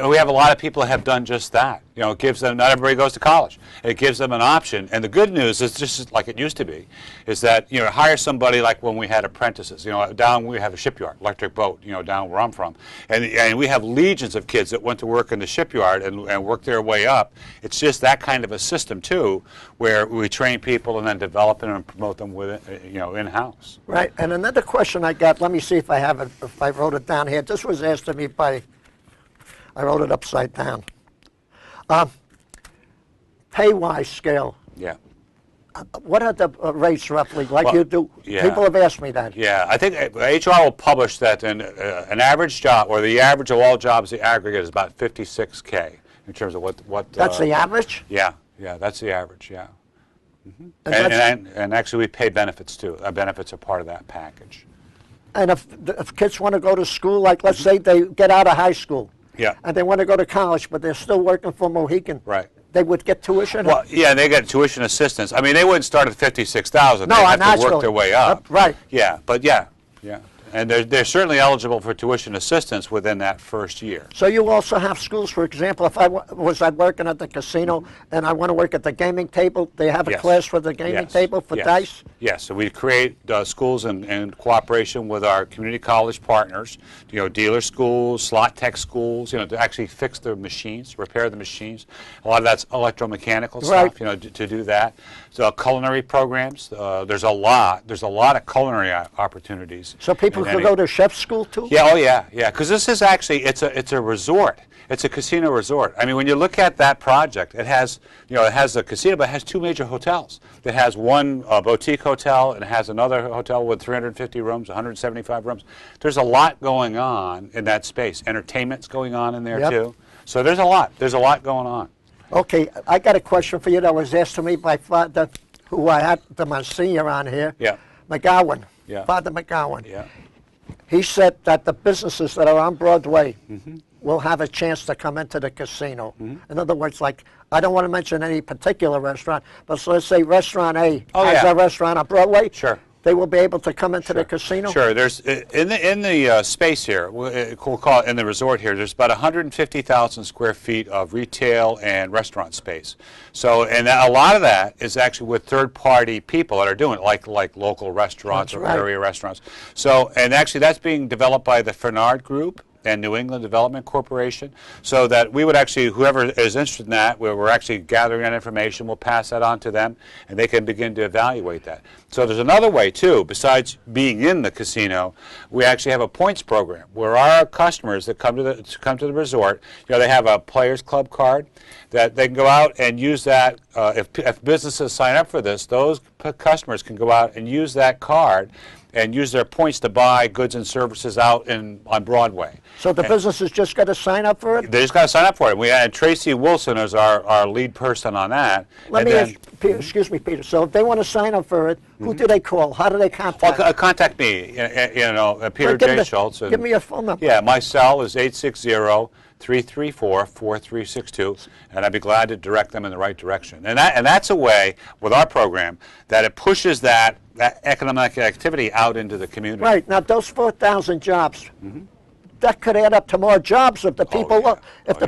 We have a lot of people that have done just that. It gives them, not everybody goes to college. It gives them an option. And the good news is, just like it used to be, is that, hire somebody like when we had apprentices. Down we have a shipyard, electric boat, down where I'm from. And we have legions of kids that went to work in the shipyard and worked their way up. It's just that kind of a system, too, where we train people and then develop them and promote them with it, in-house. Right. And another question I got, let me see if I have it, if I wrote it down here. This was asked to me by I wrote it upside down. Pay-wise scale. Yeah. What are the rates roughly, like Well, you do? yeah. People have asked me that. Yeah, I think HR will publish that an average job, or the average of all jobs, the aggregate is about 56K in terms of what. That's the average? Yeah, that's the average. Yeah. Mm-hmm. And actually, we pay benefits too. Our benefits are part of that package. And if kids want to go to school, like let's say they get out of high school, Yeah. and they want to go to college, but they're still working for Mohegan, Right. they would get tuition? Well, yeah, they get tuition assistance. I mean, they wouldn't start at 56,000. No, they have to naturally. work their way up. Right. Yeah, but yeah. And they're certainly eligible for tuition assistance within that first year. So you also have schools, for example, if I was working at the casino and I want to work at the gaming table, they have a Yes. class for the gaming table for Yes. dice? Yes, so we create schools in cooperation with our community college partners, dealer schools, slot tech schools, to actually fix the machines, repair the machines. A lot of that's electromechanical Right. stuff, to do that. So culinary programs, there's a lot of culinary opportunities. So people in could go to chef school too? Yeah, oh yeah, because this is actually, it's a resort. It's a casino resort. I mean, when you look at that project, it has a casino, but it has two major hotels. It has one boutique hotel, and it has another hotel with 350 rooms, 175 rooms. There's a lot going on in that space. Entertainment's going on in there too. So there's a lot. There's a lot going on. Okay, I got a question for you that was asked to me by Father, who I had the Monsignor on here. Yeah. McGowan. Yeah. Father McGowan. Yeah. He said that the businesses that are on Broadway will have a chance to come into the casino. In other words, like, I don't want to mention any particular restaurant, but so let's say Restaurant A has a restaurant on Broadway. Sure. They will be able to come into the casino? Sure. There's in the space here, we'll call it in the resort here, there's about 150,000 square feet of retail and restaurant space. So, and a lot of that is actually with third-party people that are doing it, like local restaurants or area restaurants. So, and actually that's being developed by the Fernard Group and New England Development Corporation, so that we would actually, whoever is interested in that, we're actually gathering that information, we'll pass that on to them, and they can begin to evaluate that. So there's another way too, besides being in the casino, we actually have a points program where our customers that come to the resort, they have a Players Club card that they can go out and use that. If businesses sign up for this, those customers can go out and use that card and use their points to buy goods and services out on Broadway. So the businesses just got to sign up for it? They just got to sign up for it. We had Tracy Wilson as our lead person on that. Let me ask, Peter, excuse me, Peter. So if they want to sign up for it, who do they call? How do they contact? Well, contact me, Peter J. Schultz. Give me your phone number. Yeah, my cell is 860-334-4362, and I'd be glad to direct them in the right direction. And that's a way, with our program, that it pushes that economic activity out into the community. Right. Now, those 4,000 jobs, that could add up to more jobs if the people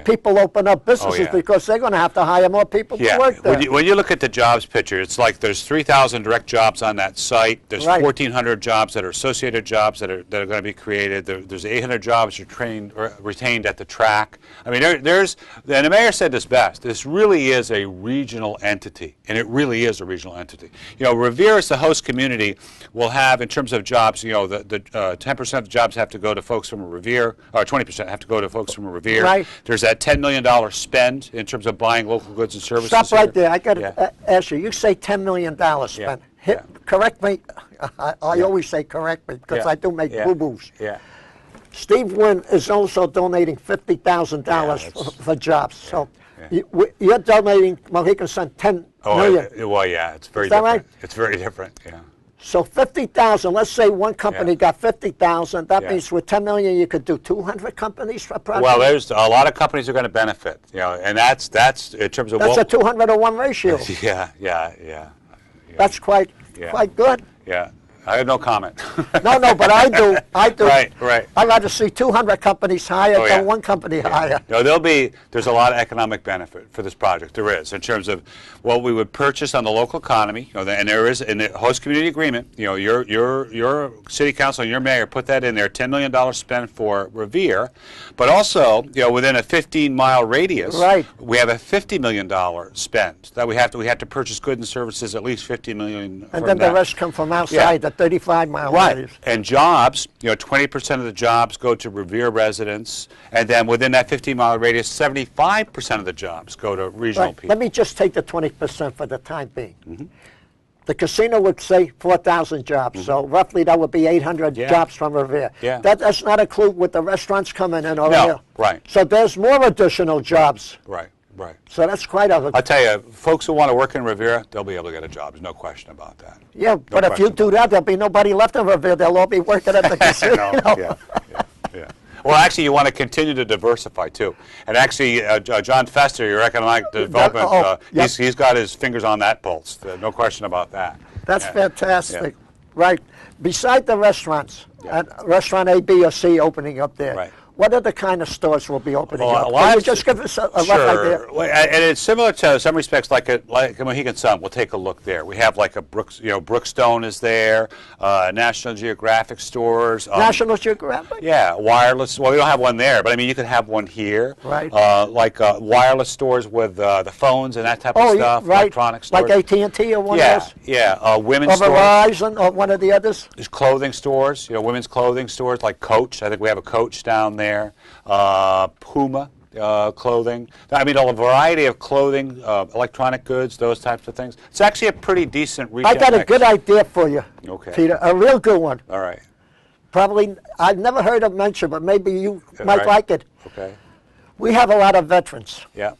people open up businesses, because they're going to have to hire more people to work there. When you look at the jobs picture, it's like there's 3,000 direct jobs on that site. There's 1,400 jobs that are associated jobs that are going to be created. There's 800 jobs retained at the track. I mean, and the mayor said this best. This really is a regional entity, and it really is a regional entity. Revere, as the host community, will have, in terms of jobs, the 10% of the jobs have to go to folks from Revere. Or 20% have to go to folks from Revere. Right. There's that $10 million spend in terms of buying local goods and services. Stop right there. I got to ask you. You say $10 million spent. Correct me. I always say correct me because I do make boo-boos. Yeah. Steve Wynn is also donating $50,000 for jobs. So you're donating, Mohegan sent $10 million. Well, yeah, it's very different. Right? It's very different, yeah. So 50,000. Let's say one company got 50,000. That means with 10 million, you could do 200 companies for project. Well, there's a lot of companies that are going to benefit, and that's in terms of that's a 200-to-1 ratio. Yeah. That's quite good. Yeah. I have no comment. No, but I do. Right. I'd like to see 200 companies hire than one company hire. No, there's a lot of economic benefit for this project. There is, in terms of what we would purchase on the local economy, and there is in the host community agreement. Your city council and your mayor put that in there, $10 million spent for Revere, but also within a 15-mile radius, we have a $50 million spend that we have to purchase goods and services, at least $50 million. And then the rest come from outside. the 35-mile Right. radius. And jobs, 20% of the jobs go to Revere residents, and then within that 15-mile radius, 75% of the jobs go to regional Right. people. Let me just take the 20% for the time being. The casino would say 4,000 jobs, so roughly that would be 800 Yeah. jobs from Revere. Yeah. That does not include with the restaurants coming in over No, here. right. So there's more additional jobs. Right, right. So that's quite a... I'll tell you, folks who want to work in Revere, they'll be able to get a job. There's no question about that. Yeah, but if you question do that, there'll be nobody left in Revere. They'll all be working at the casino. Yeah, yeah. Well, actually, you want to continue to diversify, too. And actually, John Fester, your economic development, yep. he's got his fingers on that pulse. No question about that. That's Yeah. fantastic. Yeah. Right. Beside the restaurants, Yeah. restaurant A, B, or C opening up there, Right. what other kind of stores will be opening Well, up? a lot Can you of- just give us a rough Sure. idea? Well, and it's similar to some respects like a Mohegan Sun. We'll take a look there. We have like a Brookstone is there, National Geographic stores. National Geographic? Yeah, wireless. Well, we don't have one there, but I mean, you could have one here. Right. Like wireless stores with the phones and that type Oh, of stuff. right. Electronic stores. Like AT&T or one yeah, of those? yeah. Women's Or stores. Verizon or one of the others? There's clothing stores. Women's clothing stores like Coach. I think we have a Coach down there. Puma clothing. I mean, a variety of clothing, electronic goods, those types of things. It's actually a pretty decent retail I got a mix. good idea for you, Okay. Peter. A real good one. All right. Probably, I've never heard of mention, but maybe you Yeah, might right. like it. Okay. We have a lot of veterans. Yeah.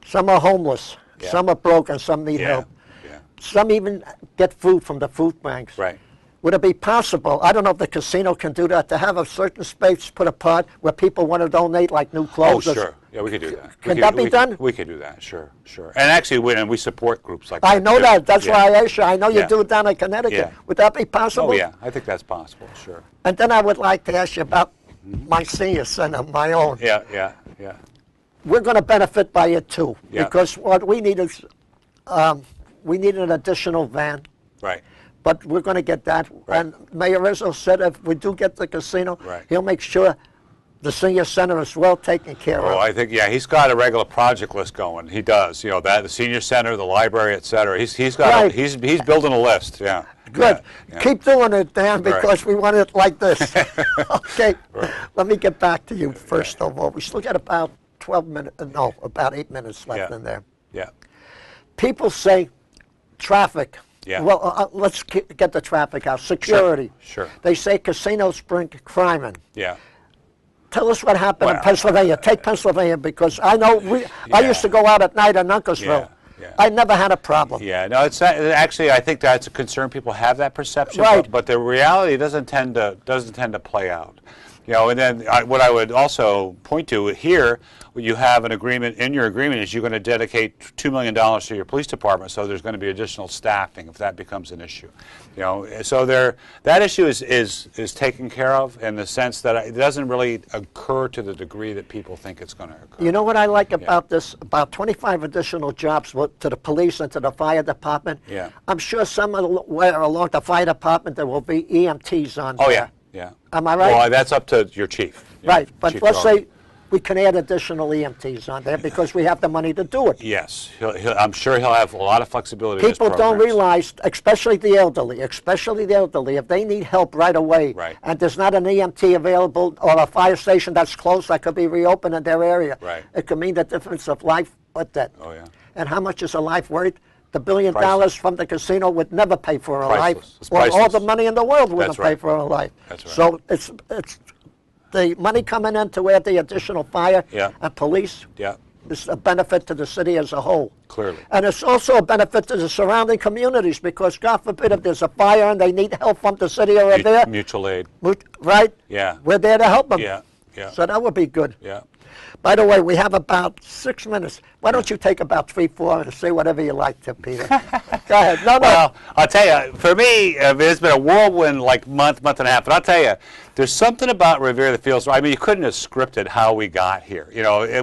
Some are homeless. Yeah. Some are broken. Some need Yeah. help. Yeah. Some even get food from the food banks. Right. Would it be possible, I don't know if the casino can do that, to have a certain space put apart where people want to donate like new Oh, clothes? or- sure. Yeah, we could do that. Can that be done? We could do that. Sure, sure. And actually, we support groups like that. I know too. that. That's Yeah. why I asked you. I know you Yeah. do it down in Connecticut. Yeah. Would that be possible? Oh, yeah. I think that's possible. Sure. And then I would like to ask you about my senior center, my own. Yeah, yeah, yeah. We're going to benefit by it too, Yeah. because what we need is, we need an additional van. Right. But we're going to get that. Right. And Mayor Rizzo said if we do get the casino, Right. he'll make sure the senior center is well taken care Oh, of. I think, yeah, he's got a regular project list going. He does. The senior center, the library, et cetera. He's got. Right. He's building a list. Yeah. Good. Yeah, yeah. Keep doing it, Dan, Right. because we want it like this. Okay. Right. Let me get back to you first of all. We still got about 12 minutes, no, about 8 minutes left Yeah. in there. Yeah. People say traffic. Yeah. Well, let's get the traffic out. Security. Sure. They say casinos bring crime in. Yeah. Tell us what happened in Well, Pennsylvania. Take Pennsylvania, because I know I Yeah. used to go out at night in Uncasville. Yeah, yeah. I never had a problem. Yeah, no, it's not, actually, I think that's a concern. People have that perception, Right. but the reality doesn't tend to play out. And then what I would also point to here, you have an agreement. In your agreement, is you're going to dedicate $2 million to your police department, so there's going to be additional staffing if that becomes an issue. So that issue is taken care of in the sense that it doesn't really occur to the degree that people think it's going to occur. You know what I like about this? About 25 additional jobs to the police and to the fire department. Yeah. I'm sure somewhere along the fire department there will be EMTs on Oh, there. yeah, yeah. Am I right? Well, that's up to your chief. Right, but Chief let's Darby. say we can add additional EMTs on there because we have the money to do it. Yes, I'm sure he'll have a lot of flexibility in his People don't programs. realize, especially the elderly, if they need help right away, Right. and there's not an EMT available or a fire station that's close that could be reopened in their area, Right. it could mean the difference of life or death. Oh, yeah. And how much is a life worth? The $1 billion Priceless. from the casino would never pay for a life. Priceless. It's Or all priceless. the money in the world wouldn't That's pay right. for a life. That's right. So it's the money coming in to add the additional fire Yeah. and police Yeah, is a benefit to the city as a whole. clearly. And it's also a benefit to the surrounding communities because, God forbid, if there's a fire and they need help from the city or there, Mutual aid. right? Yeah. We're there to help them. Yeah, yeah. So that would be good. Yeah. By the way, we have about 6 minutes. Why don't you take about 3, 4 and say whatever you like to, Peter? Go ahead. No. Well, I'll tell you, for me, it's been a whirlwind month and a half. But I'll tell you, there's something about Revere that feels right. I mean, you couldn't have scripted how we got here,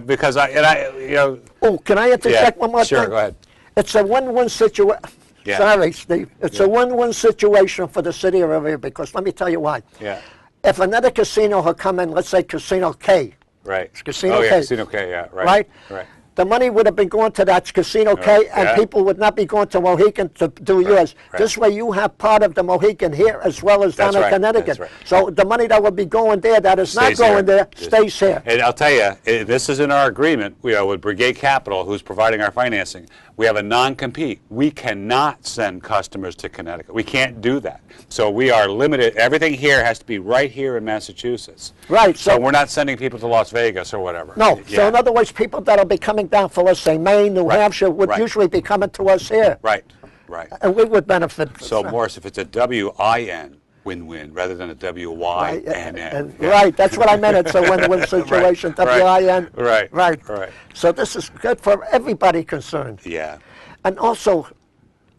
because Oh, can I interject one more sure, thing? go ahead. It's a win-win situation. Yeah. Sorry, Steve. It's a win-win situation for the city of Revere because let me tell you why. Yeah. If another casino had come in, let's say Casino K, Right. Casino oh, yeah, K. Casino K, yeah, right. right? Right. the money would have been going to that casino, and yeah. people would not be going to Mohegan to do yours. Right. This way you have part of the Mohegan here as well as down That's in right. Connecticut. That's right. So the money that would be going there that is not Stays here. going there stays here. And I'll tell you, this is in our agreement, with Brigade Capital, who's providing our financing. We have a non-compete. We cannot send customers to Connecticut. We can't do that. So we are limited. Everything here has to be right here in Massachusetts. Right. So we're not sending people to Las Vegas or whatever. No. Yeah. So in other words, people that'll be coming down for, let's say, Maine, New Hampshire, would usually be coming to us here. Right. Right. And we would benefit. So, Morris, if it's a W-I-N, win-win, rather than a W-Y-N-N. Right, that's what I meant. It's a win-win situation. W-I-N. Right. Right. So this is good for everybody concerned. Yeah. And also,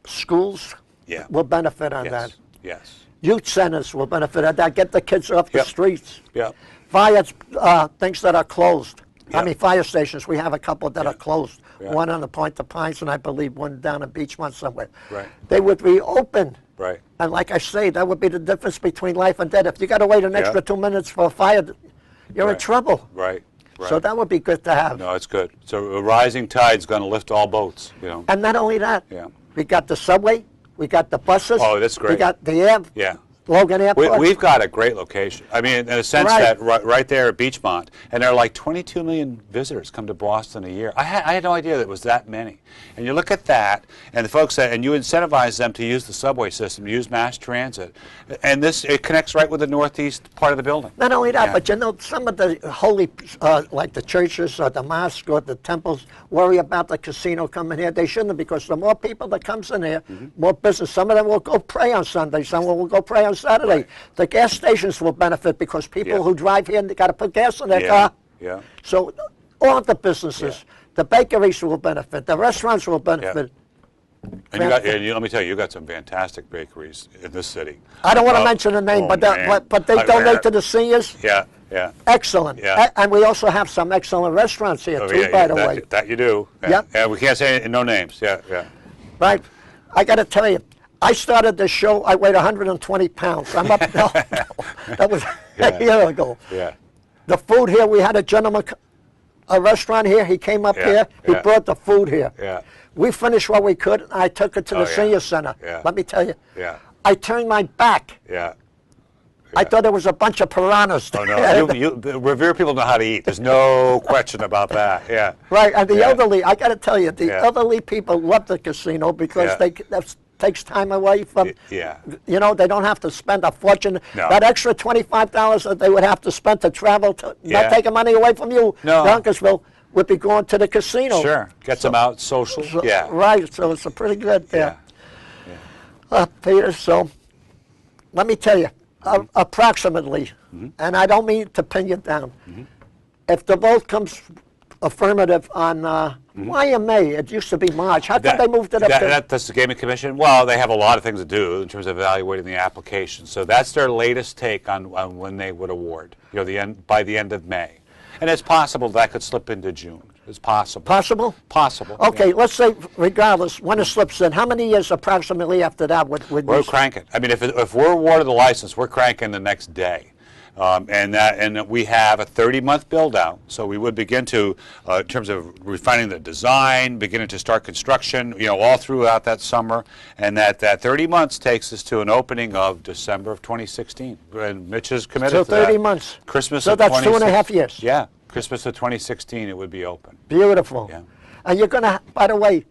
schools will benefit on that. Yes. Youth centers will benefit on that. Get the kids off the streets. Yep. Fire things that are closed. I Yep. mean, fire stations. We have a couple that are closed. Yeah. One on the Point of Pines, and I believe one down in Beachmont somewhere. Right. They would reopen. Right. And like I say, that would be the difference between life and death. If you got to wait an extra 2 minutes for a fire, you're in trouble. Right. So that would be good to have. No, it's good. So a rising tide's going to lift all boats, And not only that, Yeah. we got the subway, we got the buses. Oh, that's great. We got the air. Yeah. Logan Airport. We've got a great location. I mean, in a sense that right there at Beachmont, and there are like 22 million visitors come to Boston a year. I had no idea that it was that many. And you look at that, and the folks and you incentivize them to use the subway system, use mass transit, and it connects right with the northeast part of the building. Not only that, but some of the holy, like the churches or the mosques or the temples, worry about the casino coming here. They shouldn't, because the more people that comes in here, more business. Some of them will go pray on Sunday. Some will go pray on Saturday. Right. The gas stations will benefit because people who drive here, they got to put gas in their car. Yeah. So all the businesses, the bakeries will benefit, the restaurants will benefit. And let me tell you, you got some fantastic bakeries in this city. I don't want to mention the name, but they donate to the seniors. Yeah. Excellent. Yeah. And we also have some excellent restaurants here too, by the way. That you do. Yeah. We can't say no names. Yeah. Right. I got to tell you, I started this show, I weighed 120 pounds. I'm up, no, that was a year ago. Yeah. The food here, we had a gentleman, a restaurant here, he came up here, he brought the food here. Yeah. We finished what we could, and I took it to the senior center. Yeah. Let me tell you, I turned my back. Yeah. I thought there was a bunch of piranhas there. Oh, no, the Revere people know how to eat. There's no question about that, yeah. Right, and the elderly, I got to tell you, the elderly people love the casino because that takes time away from, they don't have to spend a fortune. No. That extra $25 that they would have to spend to travel, not taking money away from you, Dunkersville, would be going to the casino. Sure, gets them out social, Right, so it's a pretty good there. Peter, so let me tell you, approximately, and I don't mean to pin you down, if the vote comes affirmative on why in May? It used to be March. How come they moved it up to? That's the Gaming Commission. Well, they have a lot of things to do in terms of evaluating the application. So that's their latest take on when they would award, by the end of May. And it's possible that could slip into June. It's possible. Possible? Possible. Okay, let's say, regardless, when it slips in, how many years approximately after that would we're cranking. I mean, if we're awarded the license, we're cranking the next day. And we have a 30-month build-out, so we would begin to, in terms of refining the design, beginning to start construction, all throughout that summer, and that 30 months takes us to an opening of December of 2016. And Mitch is committed to that. 30 months. Christmas so of that's 2.5 years. Yeah, Christmas of 2016 it would be open. Beautiful. Yeah. And you're going to, by the way,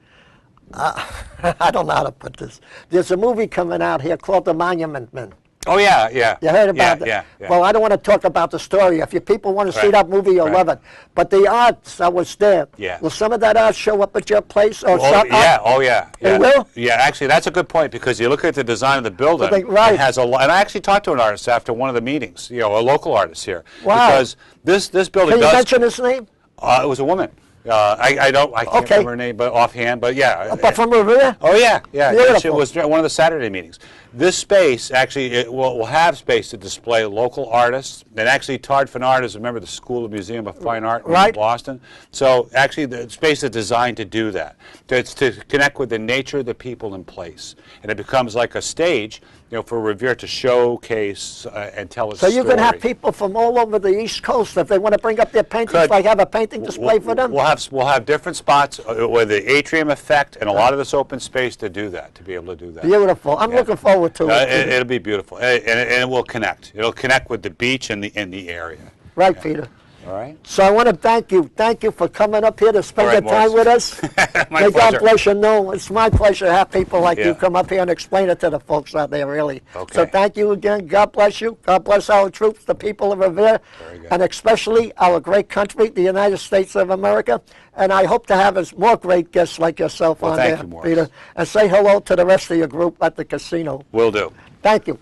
I don't know how to put this. There's a movie coming out here called The Monument Men. Oh, yeah. You heard about that? Yeah. Well, I don't want to talk about the story. If you people want to see that movie, you'll love it. But the arts that was there, will some of that art show up at your place? Or yeah. It will? Yeah, actually, that's a good point, because you look at the design of the building, it has a lot. And I actually talked to an artist after one of the meetings, a local artist here. Wow. Because this building Can you mention his name? It was a woman. I can't remember her name offhand, but yeah. But from Revere? Oh, yeah. Beautiful. It was one of the Saturday meetings. This space actually will have space to display local artists. And actually, Todd Fenard is a member of the School of Museum of Fine Art in Boston. So actually, the space is designed to do that. It's to connect with the nature, the people, and place. And it becomes like a stage, for Revere to showcase and tell its story. So you can have people from all over the East Coast if they want to bring up their paintings, like have a painting display for them? We'll have different spots with the atrium effect and a lot of this open space to do that, to be able to do that. Beautiful. I'm looking forward to it. It'll be beautiful, and it will connect. It'll connect with the beach and the area. Right, Peter. All right. So I want to thank you. Thank you for coming up here to spend the time with us. My pleasure. God bless you. No, it's my pleasure to have people like you come up here and explain it to the folks out there, really. Okay. So thank you again. God bless you. God bless our troops, the people of Revere, and especially our great country, the United States of America. And I hope to have more great guests like yourself on there, Peter. And say hello to the rest of your group at the casino. Will do. Thank you.